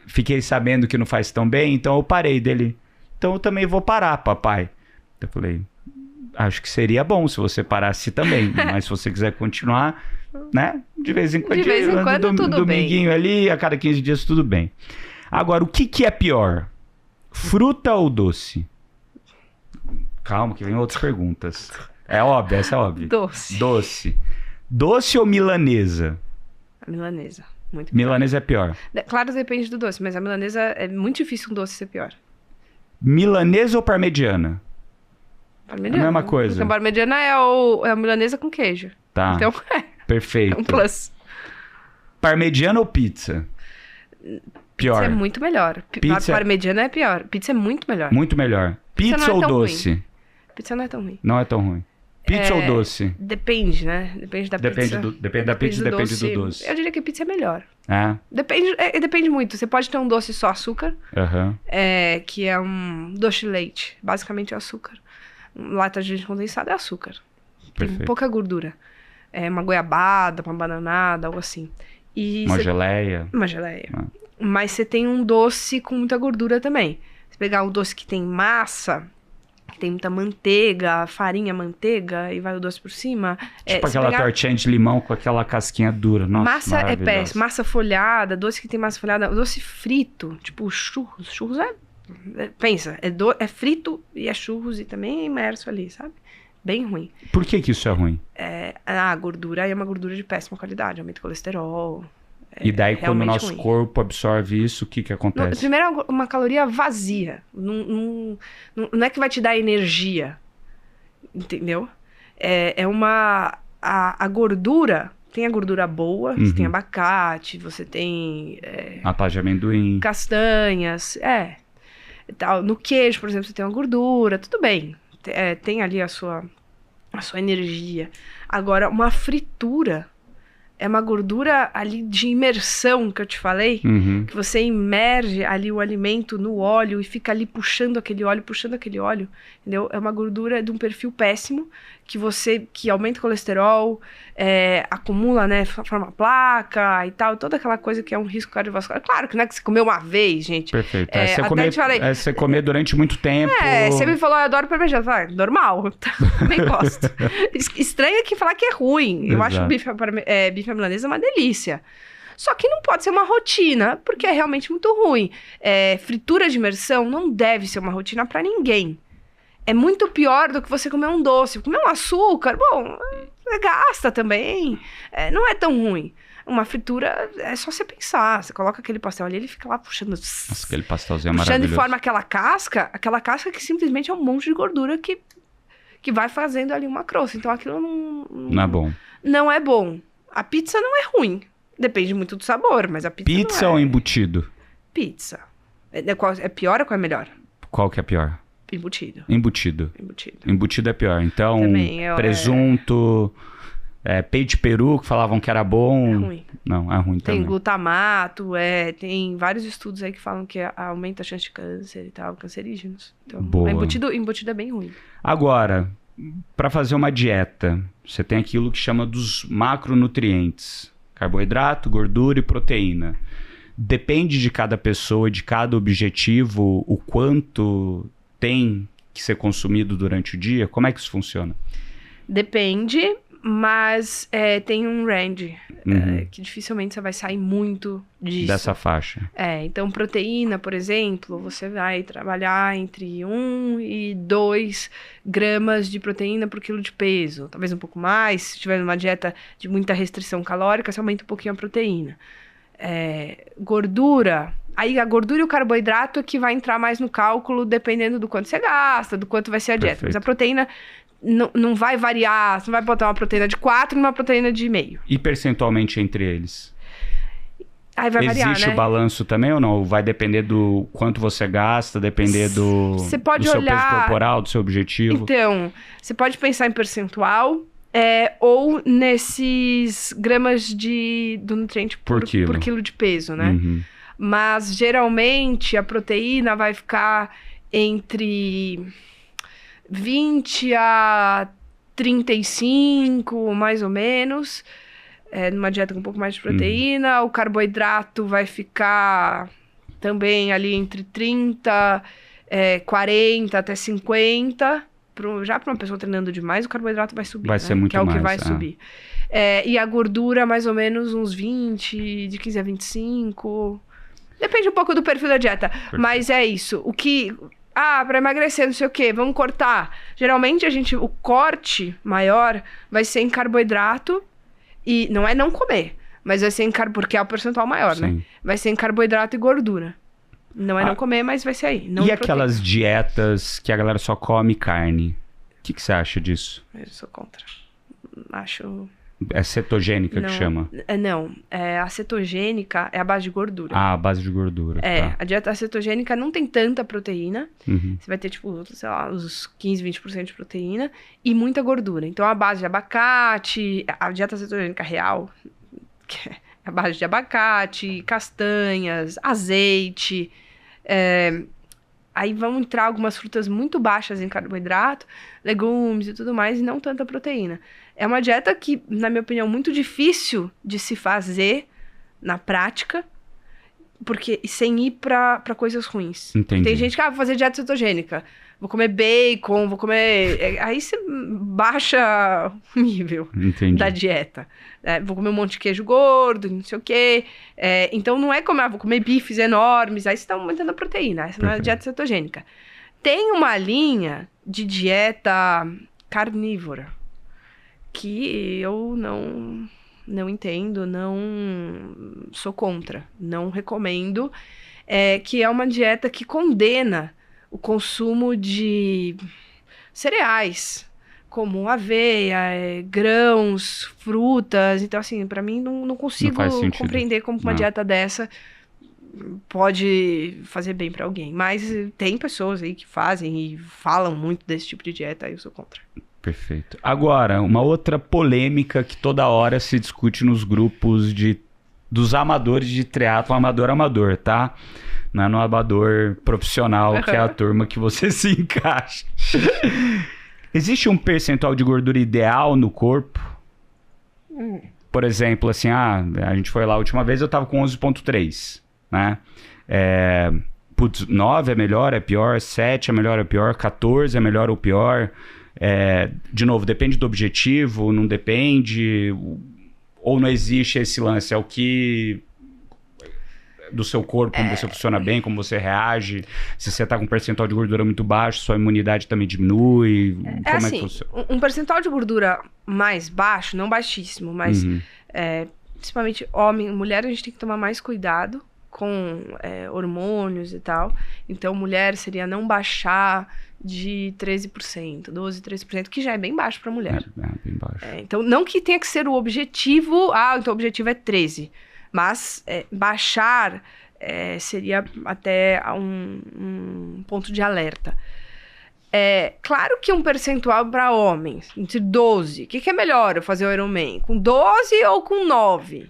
Fiquei sabendo que não faz tão bem, então eu parei dele. Então eu também vou parar, papai. Eu falei, acho que seria bom se você parasse também. Mas se você quiser continuar, né? De vez em quando, tudo dominguinho bem. Ali, a cada 15 dias, tudo bem. Agora, o que é pior? Fruta ou doce? Calma, que vem outras perguntas. É óbvio, essa é óbvia. Doce. Doce ou milanesa? A milanesa. Muito pior. Milanesa é pior. Claro, depende do doce, mas a milanesa é muito difícil um doce ser pior. Milanesa ou parmegiana? Parmegiana. É a mesma coisa. Porque a parmegiana é a milanesa com queijo. Tá. Então perfeito. É um plus. Parmegiana ou pizza? Pior. Pizza é muito melhor. Pizza... Parmegiana é pior. Pizza é muito melhor. Muito melhor. Pizza ou doce? Ruim. Pizza não é tão ruim. Não é tão ruim. Pizza ou doce? Depende, né? Depende da pizza. Depende da pizza e depende do doce. Eu diria que pizza é melhor. É? Depende muito. Você pode ter um doce só açúcar, que é um doce de leite. Basicamente é açúcar. Lata de leite condensado é açúcar. Tem pouca gordura. É uma goiabada, uma bananada, algo assim. Uma geleia. Uma geleia. Mas você tem um doce com muita gordura também. Se pegar um doce que tem massa, que tem muita manteiga, farinha, manteiga, e vai o doce por cima. Tipo aquela tortinha de limão com aquela casquinha dura. Nossa, massa é péssimo. Massa folhada, doce que tem massa folhada, doce frito, tipo churros. Churros pensa, é frito e é churros e também é imerso ali, sabe? Bem ruim. Por que isso é ruim? A gordura é uma gordura de péssima qualidade, aumenta o colesterol. E daí, quando o nosso corpo absorve isso, o que acontece? Primeiro, é uma caloria vazia. Não é que vai te dar energia. Entendeu? A gordura... Tem a gordura boa, você tem abacate, você tem... a pá de amendoim. Castanhas, No queijo, por exemplo, você tem uma gordura, tudo bem. Tem ali a sua energia. Agora, uma fritura... É uma gordura ali de imersão que eu te falei, que você imerge ali o alimento no óleo e fica ali puxando aquele óleo, entendeu? É uma gordura de um perfil péssimo que aumenta o colesterol, acumula, né, forma placa e tal, toda aquela coisa que é um risco cardiovascular. Claro que não é que você comeu uma vez, gente. Perfeito. Você comer durante muito tempo. Você me falou, eu adoro parmegiana. Eu falei, normal, nem gosto. Estranho que falar que é ruim. Eu acho o bife milanesa uma delícia. Só que não pode ser uma rotina, porque é realmente muito ruim. Fritura de imersão não deve ser uma rotina pra ninguém. É muito pior do que você comer um doce. Comer um açúcar, bom, gasta também. Não é tão ruim. Uma fritura é só você pensar. Você coloca aquele pastel ali, ele fica lá puxando. Nossa, aquele pastelzinho é maravilhoso. Puxando e forma aquela casca que simplesmente é um monte de gordura que vai fazendo ali uma crosta. Então aquilo não é bom. Não é bom. A pizza não é ruim. Depende muito do sabor, mas a pizza Pizza não é. Ou embutido? Pizza. É pior ou qual é melhor? Qual que é pior? Embutido. Embutido é pior. Então, presunto, peito de peru, que falavam que era bom. É ruim. Não, é ruim também. Tem glutamato, tem vários estudos aí que falam que aumenta a chance de câncer e tal, cancerígenos. Então, embutido é bem ruim. Agora, para fazer uma dieta, você tem aquilo que chama dos macronutrientes. Carboidrato, gordura e proteína. Depende de cada pessoa, de cada objetivo, o quanto tem que ser consumido durante o dia? Como é que isso funciona? Depende, mas tem um range, que dificilmente você vai sair muito disso. Dessa faixa. Então proteína, por exemplo, você vai trabalhar entre 1 e 2 gramas de proteína por quilo de peso. Talvez um pouco mais, se tiver numa dieta de muita restrição calórica, você aumenta um pouquinho a proteína. Gordura, Aí a gordura e o carboidrato é que vai entrar mais no cálculo, dependendo do quanto você gasta, do quanto vai ser a dieta. Perfeito. Mas a proteína não vai variar, você não vai botar uma proteína de 4 e uma proteína de meio. E percentualmente entre eles? Aí vai variar, Existe né? o balanço também ou não? Vai depender do quanto você gasta, depender do seu peso corporal, do seu objetivo? Então, você pode pensar em percentual ou nesses gramas do nutriente por quilo de peso, né? Uhum. Mas, geralmente, a proteína vai ficar entre 20 a 35, mais ou menos. Numa dieta com um pouco mais de proteína. O carboidrato vai ficar também ali entre 30, 40 até 50. Já para uma pessoa treinando demais, o carboidrato vai subir. Vai ser muito que é mais, o que vai subir. E a gordura, mais ou menos uns 20, de 15 a 25. Depende um pouco do perfil da dieta. Perfeito. Mas é isso. Para emagrecer, não sei o quê, vamos cortar. Geralmente, o corte maior vai ser em carboidrato. E não é não comer, mas vai ser em porque é o percentual maior, sim, né? Vai ser em carboidrato e gordura. Não é não comer, mas vai ser aí. Não e aquelas dietas que a galera só come carne? O que você acha disso? Eu sou contra. Acho... É cetogênica que chama? Não, a cetogênica é a base de gordura. A base de gordura. Tá. A dieta cetogênica não tem tanta proteína. Uhum. Você vai ter, tipo, sei lá, uns 15, 20% de proteína e muita gordura. Então, a base de abacate, a dieta cetogênica real, que é a base de abacate, castanhas, azeite. Aí vão entrar algumas frutas muito baixas em carboidrato, legumes e tudo mais, e não tanta proteína. É uma dieta que, na minha opinião, muito difícil de se fazer na prática, porque sem ir pra coisas ruins. Entendi. Tem gente que, vou fazer dieta cetogênica, vou comer bacon, vou comer... Aí você baixa o nível da dieta. Vou comer um monte de queijo gordo, não sei o quê. Então não é como, vou comer bifes enormes, aí você está aumentando a proteína. Essa não é a dieta cetogênica. Tem uma linha de dieta carnívora, que eu não entendo, não sou contra, não recomendo, que é uma dieta que condena o consumo de cereais, como aveia, grãos, frutas. Então, assim, pra mim não consigo compreender como uma dieta dessa pode fazer bem pra alguém. Mas tem pessoas aí que fazem e falam muito desse tipo de dieta, aí eu sou contra. Perfeito. Agora, uma outra polêmica que toda hora se discute nos grupos dos amadores de triatlo, amador, tá? Não é no amador profissional, que é a turma que você se encaixa. Existe um percentual de gordura ideal no corpo? Por exemplo, assim, a gente foi lá a última vez, eu tava com 11,3, né? 9 é melhor, é pior, 7 é melhor, é pior, 14 é melhor ou pior. De novo, depende do objetivo, não depende, ou não existe esse lance, é o que do seu corpo, como você funciona bem, como você reage, se você tá com um percentual de gordura muito baixo, sua imunidade também diminui, como é que funciona? Um percentual de gordura mais baixo, não baixíssimo, mas principalmente homem, mulher, a gente tem que tomar mais cuidado com hormônios e tal. Então, mulher seria não baixar de 13%, 12%, 13%, que já é bem baixo para mulher. Bem baixo. Então, não que tenha que ser o objetivo, então o objetivo é 13%, mas baixar seria até um ponto de alerta. Claro que um percentual para homens, entre 12%, o que é melhor eu fazer o Ironman? Com 12 ou com 9?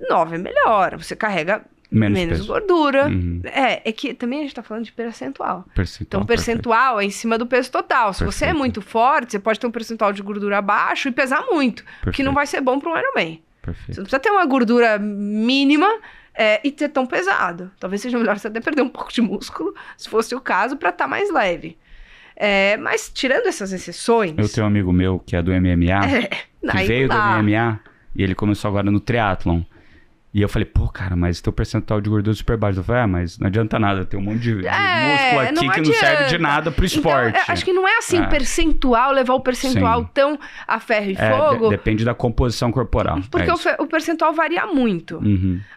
9 é melhor, você carrega menos gordura. É que também a gente tá falando de percentual. Então, percentual é em cima do peso total. Se você é muito forte, você pode ter um percentual de gordura baixo e pesar muito, que não vai ser bom para um Ironman. Você não precisa ter uma gordura mínima e ser tão pesado. Talvez seja melhor você até perder um pouco de músculo, se fosse o caso, para estar mais leve. Mas tirando essas exceções... Eu tenho um amigo meu que é do MMA, que veio do MMA, e ele começou agora no triatlon. E eu falei, pô, cara, mas teu percentual de gordura é super baixo. Eu falei, mas não adianta nada, tem um monte de músculo aqui que não serve de nada pro esporte. Então, acho que não é assim, percentual, levar o percentual tão a ferro e fogo. Depende da composição corporal. Porque o percentual varia muito.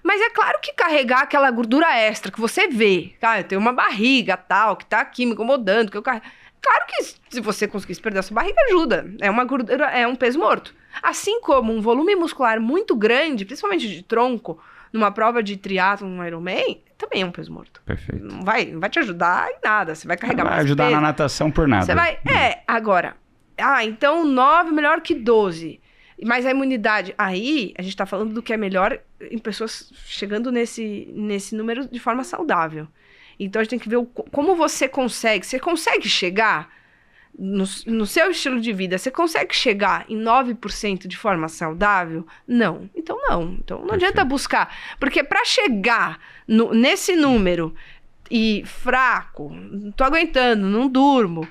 Mas é claro que carregar aquela gordura extra que você vê, cara, eu tenho uma barriga tal, que tá aqui me incomodando, que eu carrego. Claro que se você conseguisse perder a sua barriga, ajuda. É uma gordura, é um peso morto. Assim como um volume muscular muito grande, principalmente de tronco, numa prova de triatlon, um Ironman, também é um peso morto. Perfeito. Não vai te ajudar em nada. Você vai carregar mais peso. Vai ajudar na natação por nada. Você vai... agora... então 9 melhor que 12. Mas a imunidade... Aí, a gente tá falando do que é melhor em pessoas chegando nesse número de forma saudável. Então, a gente tem que ver como você consegue. Você consegue chegar... No seu estilo de vida, você consegue chegar em 9% de forma saudável? Não. Então não adianta buscar. Porque para chegar nesse número e fraco, não tô aguentando, não durmo,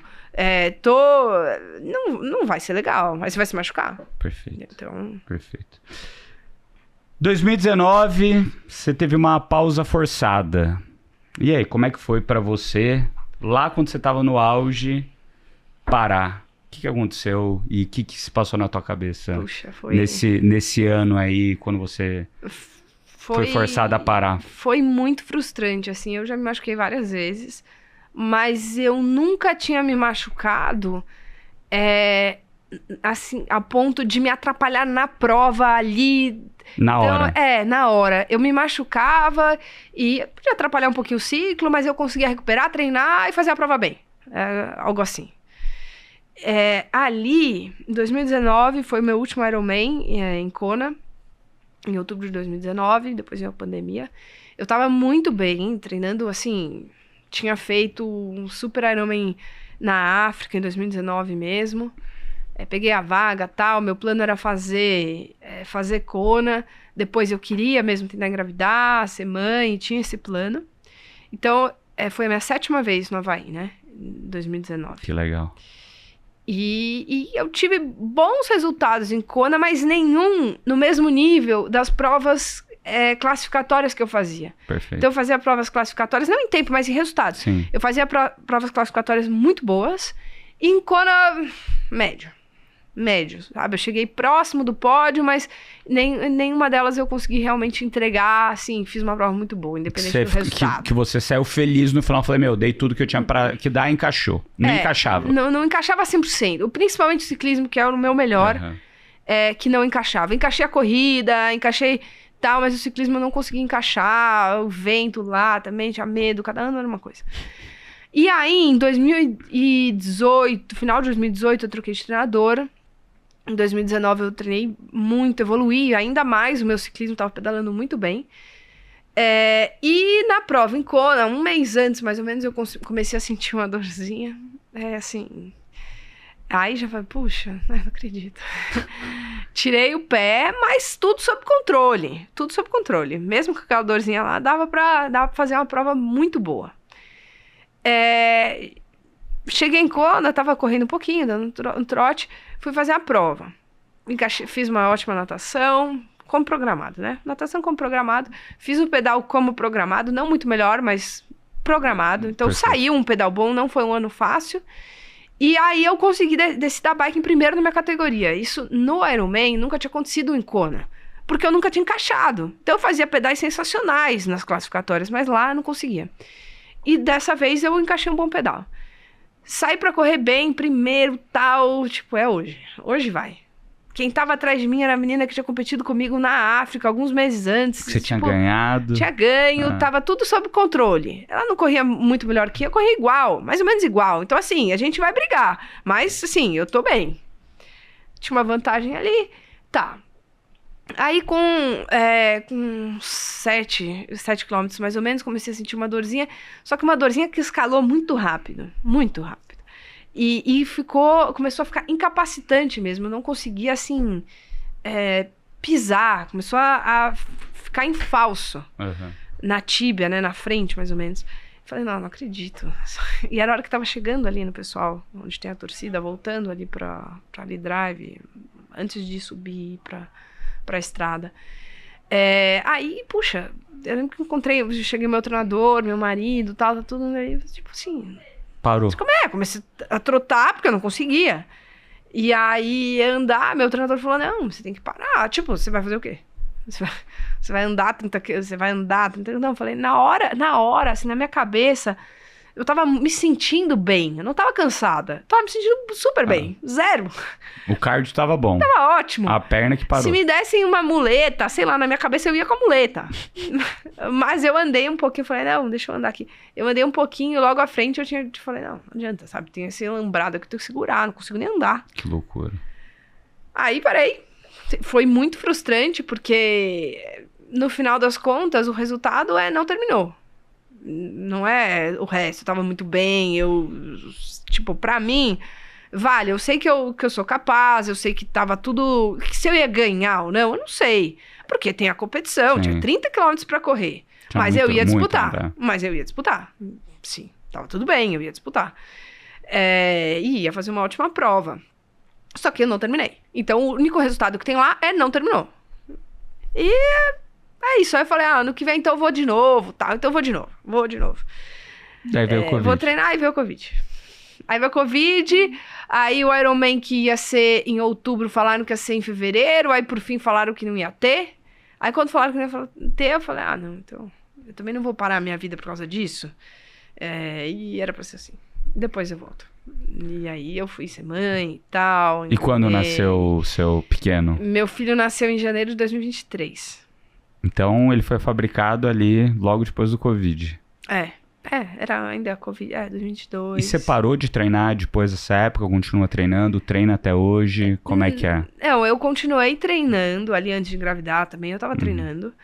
não vai ser legal. Mas você vai se machucar. Perfeito. Então... Perfeito. 2019, você teve uma pausa forçada. E aí, como é que foi para você, lá quando você tava no auge... parar? O que aconteceu e o que se passou na tua cabeça? Puxa, foi... nesse ano aí, quando você foi forçada a parar? Foi muito frustrante, assim, eu já me machuquei várias vezes, mas eu nunca tinha me machucado, assim, a ponto de me atrapalhar na prova ali... Na hora. Na hora. Eu me machucava e podia atrapalhar um pouquinho o ciclo, mas eu conseguia recuperar, treinar e fazer a prova bem. Algo assim. Ali, em 2019, foi o meu último Ironman em Kona, em outubro de 2019, depois veio a pandemia. Eu tava muito bem, treinando, assim, tinha feito um super Ironman na África em 2019 mesmo. Peguei a vaga e tal, meu plano era fazer Kona, depois eu queria mesmo tentar engravidar, ser mãe, tinha esse plano. Então, foi a minha 7ª vez no Havaí, né, em 2019. Que legal. E eu tive bons resultados em Kona, mas nenhum no mesmo nível das provas classificatórias que eu fazia. Perfeito. Então eu fazia provas classificatórias, não em tempo, mas em resultados. Sim. Eu fazia provas classificatórias muito boas, e em Kona, médio, sabe? Eu cheguei próximo do pódio, mas nenhuma delas eu consegui realmente entregar, assim, fiz uma prova muito boa, independente do resultado. Que você saiu feliz no final, falei, dei tudo que eu tinha que dar e encaixou. Não encaixava. Não encaixava 100%, principalmente o ciclismo, que era o meu melhor, que não encaixava. Encaixei a corrida, encaixei tal, mas o ciclismo eu não conseguia encaixar, o vento lá também, tinha medo, cada ano era uma coisa. E aí, em 2018, final de 2018, eu troquei de treinadora. Em 2019 eu treinei muito, evoluí ainda mais, o meu ciclismo estava pedalando muito bem. E na prova em Kona, um mês antes mais ou menos, eu comecei a sentir uma dorzinha. Assim... Aí já falei, puxa, não acredito. Tirei o pé, mas tudo sob controle. Tudo sob controle. Mesmo com aquela dorzinha lá, dava pra fazer uma prova muito boa. Cheguei em Kona, tava correndo um pouquinho, dando um trote, fui fazer a prova. Fiz uma ótima natação, como programado, né? Natação como programado. Fiz o pedal como programado, não muito melhor, mas programado. Então saiu um pedal bom, não foi um ano fácil. E aí eu consegui descer da bike em primeiro na minha categoria. Isso no Ironman nunca tinha acontecido em Kona, porque eu nunca tinha encaixado. Então eu fazia pedais sensacionais nas classificatórias, mas lá eu não conseguia. E dessa vez eu encaixei um bom pedal. Saí pra correr bem, primeiro, tal, tipo, hoje. Hoje vai. Quem tava atrás de mim era a menina que tinha competido comigo na África alguns meses antes. Você tinha ganhado. Tinha ganho, tava tudo sob controle. Ela não corria muito melhor que eu corria igual, mais ou menos igual. Então, assim, a gente vai brigar. Mas, assim, eu tô bem. Tinha uma vantagem ali. Tá. Aí, com 7 quilômetros mais ou menos, comecei a sentir uma dorzinha. Só que uma dorzinha que escalou muito rápido. Muito rápido. E começou a ficar incapacitante mesmo. Eu não conseguia, assim, pisar. Começou a ficar em falso. Na tíbia, né? Na frente, mais ou menos. Falei, não acredito. E era a hora que tava chegando ali no pessoal, onde tem a torcida, voltando ali pra Ali Drive, antes de subir pra estrada. Aí, puxa, eu lembro que eu cheguei meu treinador, meu marido, tal, tá tudo aí, tipo assim... Parou. Comecei a trotar, porque eu não conseguia. E aí, andar, meu treinador falou, não, você tem que parar. Tipo, você vai fazer o quê? Você vai andar 30 quilômetros, você vai andar 30 quilômetros. Não, eu falei, na hora, assim, na minha cabeça, eu tava me sentindo bem. Eu não tava cansada. Tava me sentindo super bem. Zero. O cardio tava bom. Tava ótimo. A perna que parou. Se me dessem uma muleta, sei lá, na minha cabeça eu ia com a muleta. Mas eu andei um pouquinho, falei, não, deixa eu andar aqui. Eu andei um pouquinho, logo à frente eu falei, não adianta, sabe? Tem esse alambrado que eu tenho que segurar, não consigo nem andar. Que loucura. Aí parei. Foi muito frustrante, porque no final das contas, o resultado não terminou. Não é o resto, eu tava muito bem, tipo, pra mim, vale, eu sei que eu sou capaz, eu sei que tava tudo, que se eu ia ganhar ou não, eu não sei, porque tem a competição, tinha 30 quilômetros pra correr, mas eu ia disputar, sim, tava tudo bem, eu ia disputar, e ia fazer uma ótima prova, só que eu não terminei, então o único resultado que tem lá não terminou, e... É isso, aí eu falei, ano que vem então eu vou de novo, tá? Então eu vou de novo. Daí veio o Covid. Vou treinar e veio o Covid. Aí veio o Covid, aí o Ironman que ia ser em outubro, falaram que ia ser em fevereiro, aí por fim falaram que não ia ter. Aí quando falaram que não ia ter, eu falei, não, então eu também não vou parar a minha vida por causa disso. E era pra ser assim. Depois eu volto. E aí eu fui ser mãe e tal. E quando nasceu o seu pequeno? Meu filho nasceu em janeiro de 2023. Então, ele foi fabricado ali logo depois do Covid. Era ainda a Covid, 2022. E você parou de treinar depois dessa época? Continua treinando? Treina até hoje? Como é que é? Eu continuei treinando ali antes de engravidar também, eu tava treinando.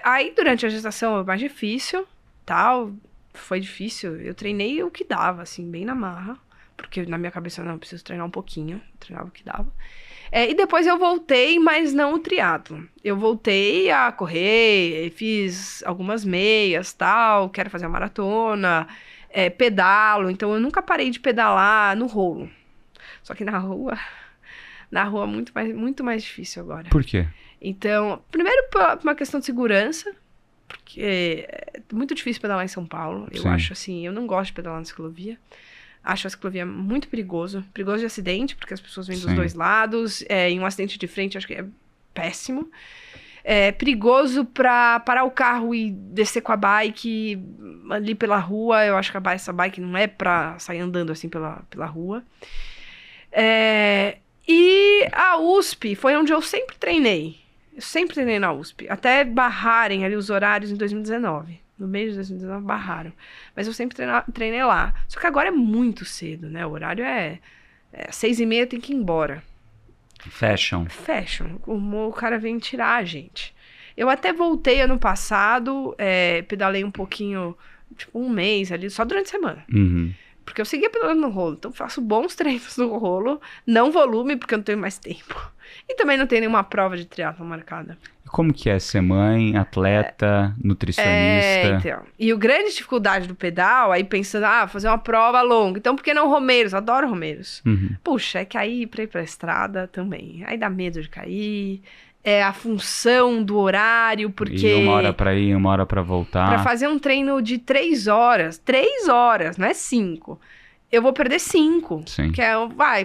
Aí, durante a gestação, é mais difícil, tal, foi difícil. Eu treinei o que dava, assim, bem na marra. Porque na minha cabeça, não, eu preciso treinar um pouquinho. Eu treinava o que dava. E depois eu voltei, mas não o triatlo. Eu voltei a correr, fiz algumas meias, tal, quero fazer a maratona, pedalo. Então eu nunca parei de pedalar no rolo. Só que na rua muito mais difícil agora. Por quê? Então, primeiro por uma questão de segurança, porque é muito difícil pedalar em São Paulo. Eu acho assim, eu não gosto de pedalar na ciclovia. Acho a ciclovia muito perigoso de acidente, porque as pessoas vêm dos dois lados, em um acidente de frente acho que é péssimo. É perigoso para parar o carro e descer com a bike ali pela rua, eu acho que essa bike não é para sair andando assim pela rua. E a USP foi onde eu sempre treinei na USP, até barrarem ali os horários em 2019. No mês de 2019 barraram. Mas eu sempre treinei lá. Só que agora é muito cedo, né? O horário é 6h30, tem que ir embora. Fashion. O cara vem tirar a gente. Eu até voltei ano passado, pedalei um pouquinho, tipo um mês ali, só durante a semana. Uhum. Porque eu seguia pedalando no rolo. Então faço bons treinos no rolo, não volume, porque eu não tenho mais tempo. E também não tenho nenhuma prova de triatlo marcada. E como que é ser mãe, atleta, nutricionista? Então. E a grande dificuldade do pedal, aí pensando, fazer uma prova longa. Então, por que não romeiros? Adoro romeiros. Uhum. Puxa, é cair pra ir pra estrada também. Aí dá medo de cair. É a função do horário, porque... E 1 hora pra ir, 1 hora pra voltar. Pra fazer um treino de 3 horas. 3 horas, não é 5. Eu vou perder 5. Sim. Que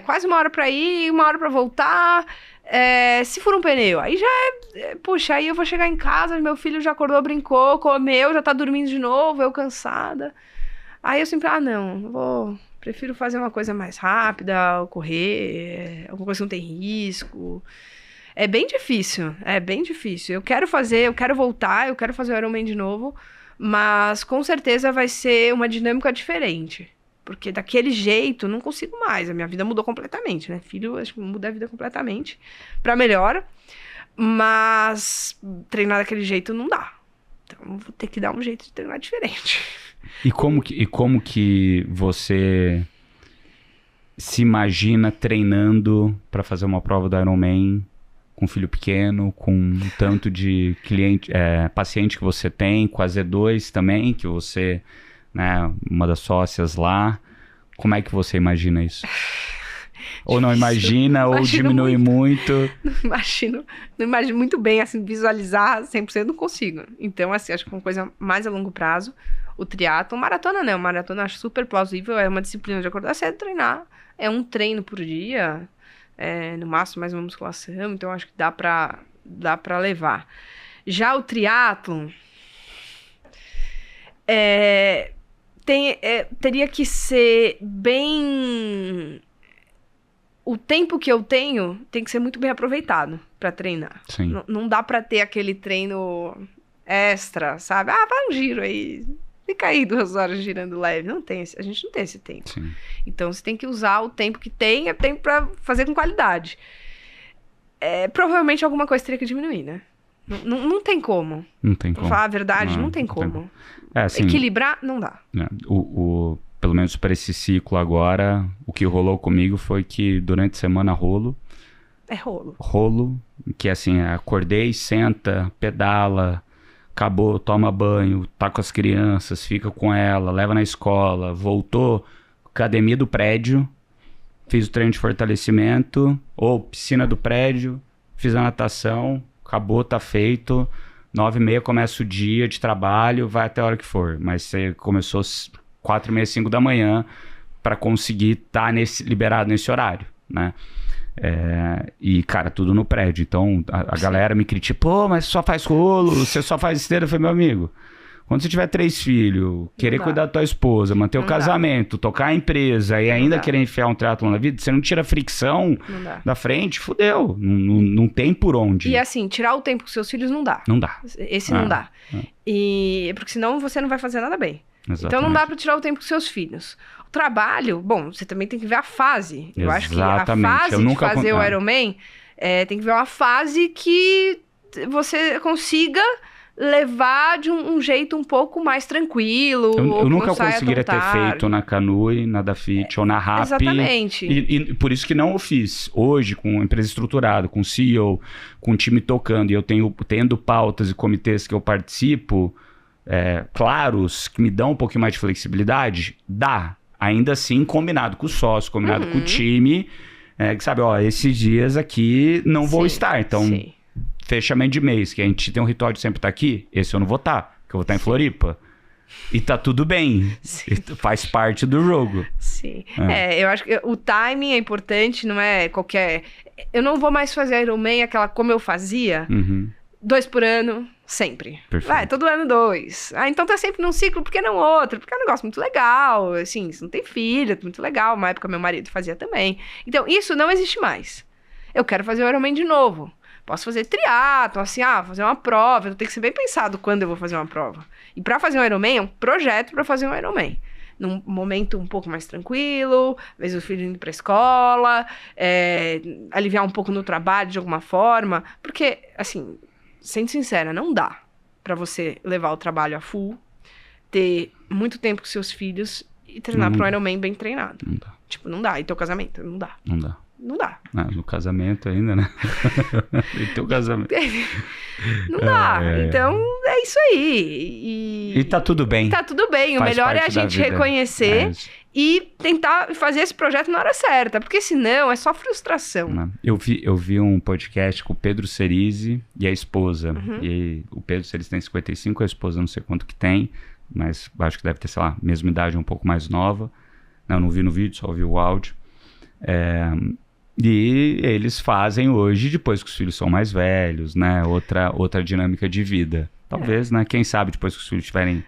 quase 1 hora pra ir, 1 hora pra voltar. Se for um pneu, aí já puxa, aí eu vou chegar em casa, meu filho já acordou, brincou, comeu, já tá dormindo de novo, eu cansada. Aí eu sempre, prefiro fazer uma coisa mais rápida, correr, alguma coisa que não tem risco. É bem difícil. Eu quero voltar, eu quero fazer o Ironman de novo, mas com certeza vai ser uma dinâmica diferente. Porque daquele jeito, não consigo mais. A minha vida mudou completamente, né? Filho, acho que muda a vida completamente. Pra melhor. Mas treinar daquele jeito não dá. Então, vou ter que dar um jeito de treinar diferente. E como que você se imagina treinando pra fazer uma prova do Ironman com filho pequeno, com um tanto de paciente que você tem, com a Z2 também, que você... né, uma das sócias lá, como é que você imagina isso? Ou não imagina, ou diminui muito. Não imagino muito bem, assim, visualizar 100%, não consigo. Então, assim, acho que uma coisa mais a longo prazo, o triatlon, maratona não, maratona acho super plausível, é uma disciplina de acordar cedo e treinar. É um treino por dia, no máximo mais uma musculação, então acho que dá pra levar. Já o triatlon, teria que ser bem... O tempo que eu tenho tem que ser muito bem aproveitado para treinar. Não dá para ter aquele treino extra, sabe? Vai um giro aí, fica aí 2 horas girando leve. A gente não tem esse tempo. Sim. Então você tem que usar o tempo que tem, é tempo para fazer com qualidade. Provavelmente alguma coisa teria que diminuir, né? Não tem como. Não tem como. Pra falar a verdade, não tem como. Assim, equilibrar, não dá. Pelo menos para esse ciclo agora, o que rolou comigo foi que durante a semana rolo. Rolo, que assim, acordei, senta, pedala, acabou, toma banho, tá com as crianças, fica com ela, leva na escola, voltou, academia do prédio, fiz o treino de fortalecimento, ou piscina do prédio, fiz a natação, acabou, tá feito, 9h30 começa o dia de trabalho, vai até a hora que for, mas você começou 4h30, 5 da manhã para conseguir estar liberado nesse horário, né? E, cara, tudo no prédio. Então, a galera me critica, pô, mas só faz rolo, você só faz esteira. Eu falei, meu amigo, quando você tiver 3 filhos, querer cuidar da tua esposa, manter o casamento, tocar a empresa e ainda querer enfiar um triatlon na vida, você não tira a fricção da frente, fudeu. Não tem por onde. E assim, tirar o tempo com seus filhos não dá. Não dá. Esse não dá. Porque senão você não vai fazer nada bem. Exatamente. Então não dá pra tirar o tempo com seus filhos. O trabalho, bom, você também tem que ver a fase. Eu acho que a fase de fazer o Ironman, tem que ver uma fase que você consiga levar de um jeito um pouco mais tranquilo. Eu nunca conseguiria ter feito na Canoe, na Dafit ou na RAP. Exatamente. E por isso que não o fiz. Hoje, com uma empresa estruturada, com CEO, com um time tocando, e eu tendo pautas e comitês que eu participo, claros, que me dão um pouquinho mais de flexibilidade, dá. Ainda assim, combinado com o sócio, combinado com o time, que sabe, esses dias aqui não vou estar. Então, fechamento de mês, que a gente tem um ritual de sempre estar aqui, esse eu não vou estar, porque eu vou estar em Floripa. E tá tudo bem. Faz parte do jogo. Sim. Eu acho que o timing é importante, não é qualquer... Eu não vou mais fazer Ironman como eu fazia, 2 por ano, sempre. Perfeito. Vai, todo ano 2. Então tá sempre num ciclo, por que não outro? Porque é um negócio muito legal, assim, você não tem filho, muito legal. Uma época meu marido fazia também. Então, isso não existe mais. Eu quero fazer o Ironman de novo. Posso fazer triatlon, assim, fazer uma prova. Tem que ser bem pensado quando eu vou fazer uma prova. E pra fazer um Ironman, é um projeto pra fazer um Ironman. Num momento um pouco mais tranquilo, às vezes o filho indo pra escola, aliviar um pouco no trabalho de alguma forma. Porque, assim, sendo sincera, não dá pra você levar o trabalho a full, ter muito tempo com seus filhos e treinar pra um Ironman bem treinado. Não dá. Tipo, não dá. E teu casamento? Não dá. Não dá. Não dá. No casamento ainda, né? E teu casamento. Não dá. Então, é isso aí. E tá tudo bem. Tá tudo bem. O melhor é a gente reconhecer e tentar fazer esse projeto na hora certa. Porque senão é só frustração. Eu vi um podcast com o Pedro Cerise e a esposa. E o Pedro Cerise tem 55, a esposa não sei quanto que tem. Mas acho que deve ter, sei lá, mesma idade, um pouco mais nova. Não vi no vídeo, só ouvi o áudio. E eles fazem hoje, depois que os filhos são mais velhos, né? Outra dinâmica de vida. Talvez, né? Quem sabe depois que os filhos tiverem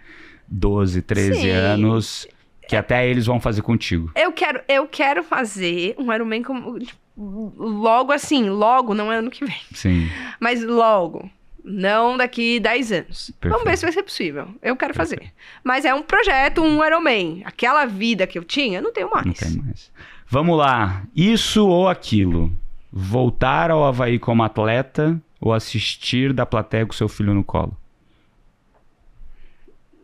12, 13 anos, que até eles vão fazer contigo. Eu quero fazer um Ironman logo assim, logo, não é ano que vem. Sim. Mas logo. Não daqui 10 anos. Perfeito. Vamos ver se vai ser possível. Eu quero fazer. Mas é um projeto, um Ironman. Aquela vida que eu tinha, não tenho mais. Não tem mais. Vamos lá. Isso ou aquilo? Voltar ao Havaí como atleta ou assistir da plateia com seu filho no colo?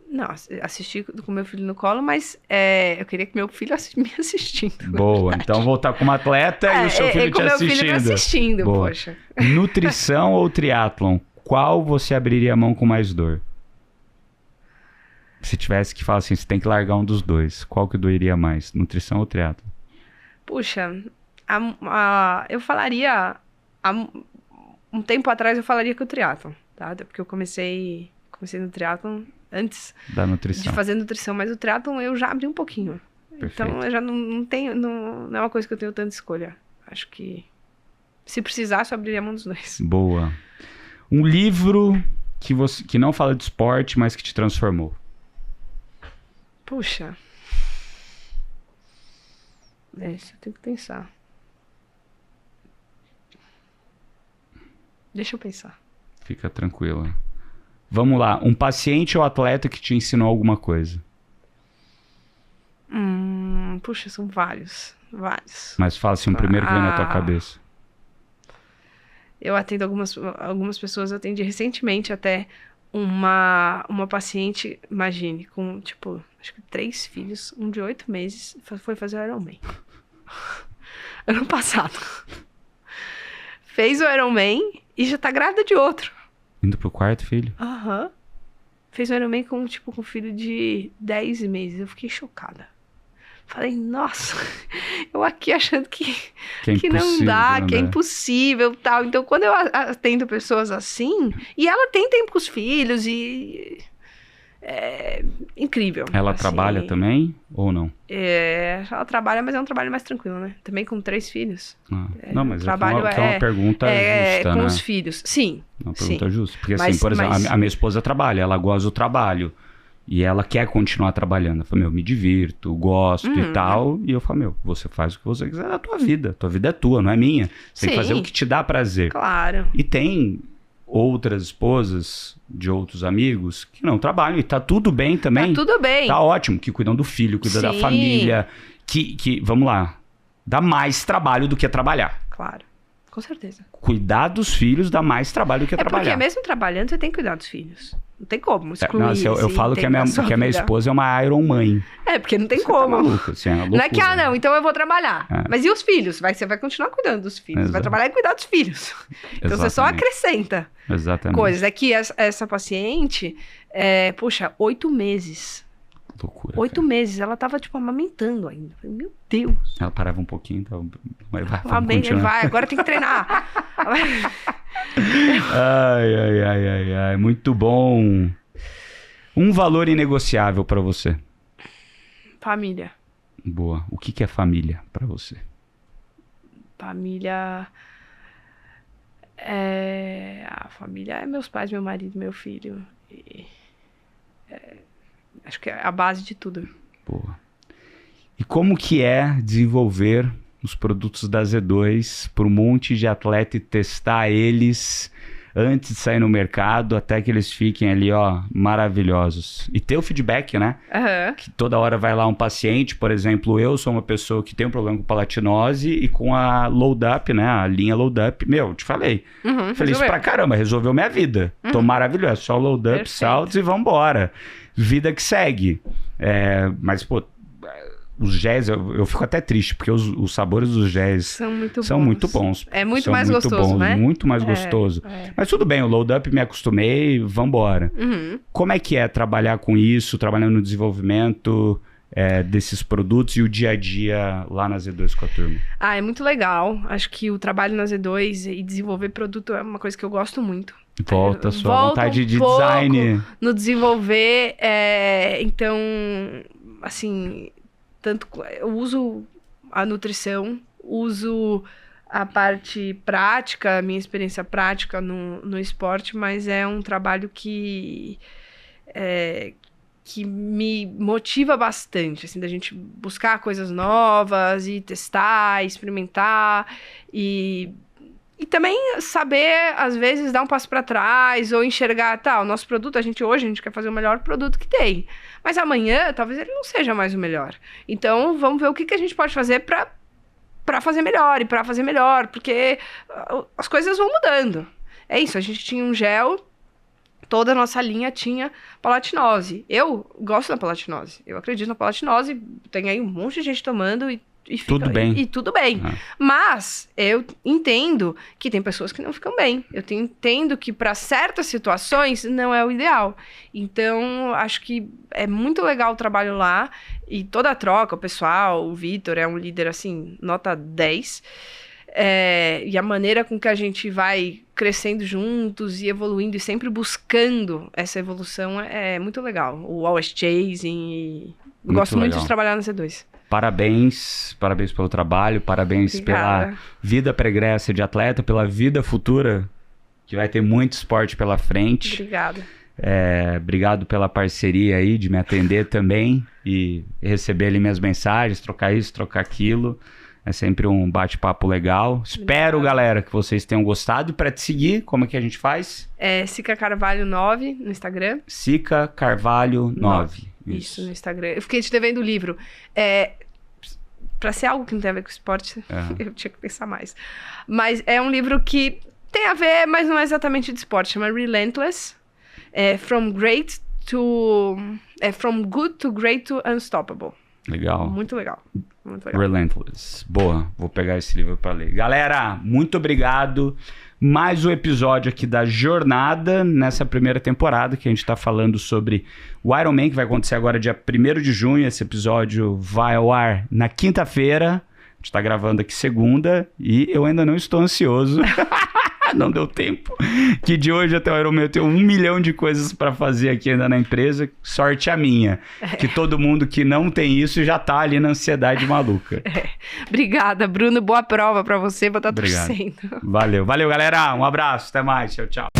Não, assistir com meu filho no colo, mas eu queria que meu filho me assistindo. Boa, então voltar como atleta e o seu filho te assistindo. Com meu filho me assistindo, boa. Poxa. Nutrição ou triatlon? Qual você abriria a mão com mais dor? Se tivesse que falar assim, você tem que largar um dos dois. Qual que doeria mais? Nutrição ou triatlon? Puxa, eu falaria... um tempo atrás eu falaria que o triatlon, tá? Porque eu comecei no triatlon antes da nutrição. De fazer nutrição, mas o triatlon eu já abri um pouquinho. Perfeito. Então eu já não tenho, não é uma coisa que eu tenho tanta escolha. Acho que se precisasse eu abriria a mão dos dois. Boa. Um livro que não fala de esporte, mas que te transformou. Puxa. Isso eu tenho que pensar. Deixa eu pensar. Fica tranquila. Vamos lá. Um paciente ou atleta que te ensinou alguma coisa? Puxa, são vários. Mas fala assim, um primeiro que vem na tua cabeça. Eu atendo algumas pessoas, eu atendi recentemente até uma paciente, imagine, com, tipo, acho que 3 filhos, um de 8 meses, foi fazer o Ironman. Ano passado. Fez o Ironman e já tá grávida de outro. Indo pro 4º filho? Aham. Fez o Ironman com um filho de 10 meses. Eu fiquei chocada. Falei, nossa, eu aqui achando que não dá, que é impossível, tal. Então, quando eu atendo pessoas assim, e ela tem tempo com os filhos e... É incrível. Ela assim, trabalha também ou não? Ela trabalha, mas é um trabalho mais tranquilo, né? Também com 3 filhos. Não, mas trabalho é uma pergunta justa, com né? os filhos, sim. Uma pergunta justa. Porque assim, por exemplo, a minha esposa trabalha, ela gosta do trabalho. E ela quer continuar trabalhando. Ela fala, me divirto, gosto e tal. E eu falo, você faz o que você quiser da tua vida. A tua vida é tua, não é minha. Você tem que fazer o que te dá prazer. Claro. E tem outras esposas de outros amigos que não trabalham. E tá tudo bem também. Tá tudo bem. Tá ótimo. Que cuidam do filho, cuidam da família. Que, vamos lá, dá mais trabalho do que trabalhar. Claro. Com certeza. Cuidar dos filhos dá mais trabalho do que trabalhar. Porque mesmo trabalhando, você tem que cuidar dos filhos. Não tem como excluir. Eu falo que a minha esposa é uma Iron Mãe. Porque não tem você como. Tá maluca, assim, é não é que, então eu vou trabalhar. Mas e os filhos? Você vai continuar cuidando dos filhos. Você vai trabalhar e cuidar dos filhos. Então você só acrescenta coisas. É que essa paciente, 8 meses. Loucura. 8 meses. Ela tava, amamentando ainda. Meu Deus. Ela parava um pouquinho, então vai, agora tem que treinar. Ai. Muito bom. Um valor inegociável pra você? Família. Boa. O que é família pra você? Família... A família é meus pais, meu marido, meu filho. Acho que é a base de tudo. Boa. E como que é desenvolver os produtos da Z2 para um monte de atleta e testar eles antes de sair no mercado, até que eles fiquem ali, maravilhosos. E ter o feedback, né? Que toda hora vai lá um paciente, por exemplo, eu sou uma pessoa que tem um problema com palatinose e com a Load Up, né? A linha Load Up, te falei. Feliz pra caramba, resolveu minha vida. Tô maravilhoso, só Load Up, saltos e vambora. Vida que segue. Mas, os géis, eu fico até triste, porque os sabores dos géis são muito bons. É muito mais gostoso, né? Muito mais gostoso. Mas tudo bem, o Load Up me acostumei, vambora. Como é que é trabalhar com isso, trabalhando no desenvolvimento desses produtos e o dia a dia lá na Z2 com a turma? É muito legal. Acho que o trabalho na Z2 e desenvolver produto é uma coisa que eu gosto muito. Volta a sua vontade de design. No desenvolver, então, assim... Tanto eu uso a nutrição, uso a parte prática, a minha experiência prática no esporte, mas é um trabalho que me motiva bastante, assim, da gente buscar coisas novas e testar, experimentar e também saber, às vezes, dar um passo para trás ou enxergar, o nosso produto, hoje a gente quer fazer o melhor produto que tem. Mas amanhã, talvez ele não seja mais o melhor. Então, vamos ver o que a gente pode fazer para fazer melhor e para fazer melhor, porque as coisas vão mudando. É isso, a gente tinha um gel, toda a nossa linha tinha palatinose. Eu gosto da palatinose, eu acredito na palatinose, tem aí um monte de gente tomando e tudo bem. E tudo bem. Mas eu entendo que tem pessoas que não ficam bem. Eu entendo que para certas situações não é o ideal. Então, acho que é muito legal o trabalho lá. E toda a troca, o pessoal, o Vitor é um líder, assim, nota 10. E a maneira com que a gente vai crescendo juntos e evoluindo e sempre buscando essa evolução é muito legal. O Always Chasing. Gosto muito de trabalhar na C2. Parabéns pelo trabalho, parabéns pela vida pregressa de atleta, pela vida futura, que vai ter muito esporte pela frente. Obrigada. Obrigado pela parceria aí, de me atender também e receber ali minhas mensagens, trocar isso, trocar aquilo. É sempre um bate-papo legal. Espero, galera, que vocês tenham gostado. E para te seguir, como é que a gente faz? Sica Carvalho 9 no Instagram. Sica Carvalho 9. Isso, no Instagram. Eu fiquei te devendo o livro. Pra ser algo que não tem a ver com esporte, eu tinha que pensar mais. Mas é um livro que tem a ver, mas não é exatamente de esporte. Chama Relentless. From Good to Great to Unstoppable. Legal. Muito legal. Muito legal. Relentless. Boa, vou pegar esse livro para ler. Galera, muito obrigado. Mais um episódio aqui da jornada nessa primeira temporada, que a gente tá falando sobre o Ironman, que vai acontecer agora dia 1º de junho. Esse episódio vai ao ar na quinta-feira. A gente tá gravando aqui segunda e eu ainda não estou ansioso. Não deu tempo. Que de hoje até o Ironman eu tenho 1 milhão de coisas para fazer aqui ainda na empresa. Sorte a minha. Que todo mundo que não tem isso já tá ali na ansiedade maluca. Obrigada, Bruno. Boa prova para você. Vou estar torcendo. Valeu, galera. Um abraço. Até mais. Tchau, tchau.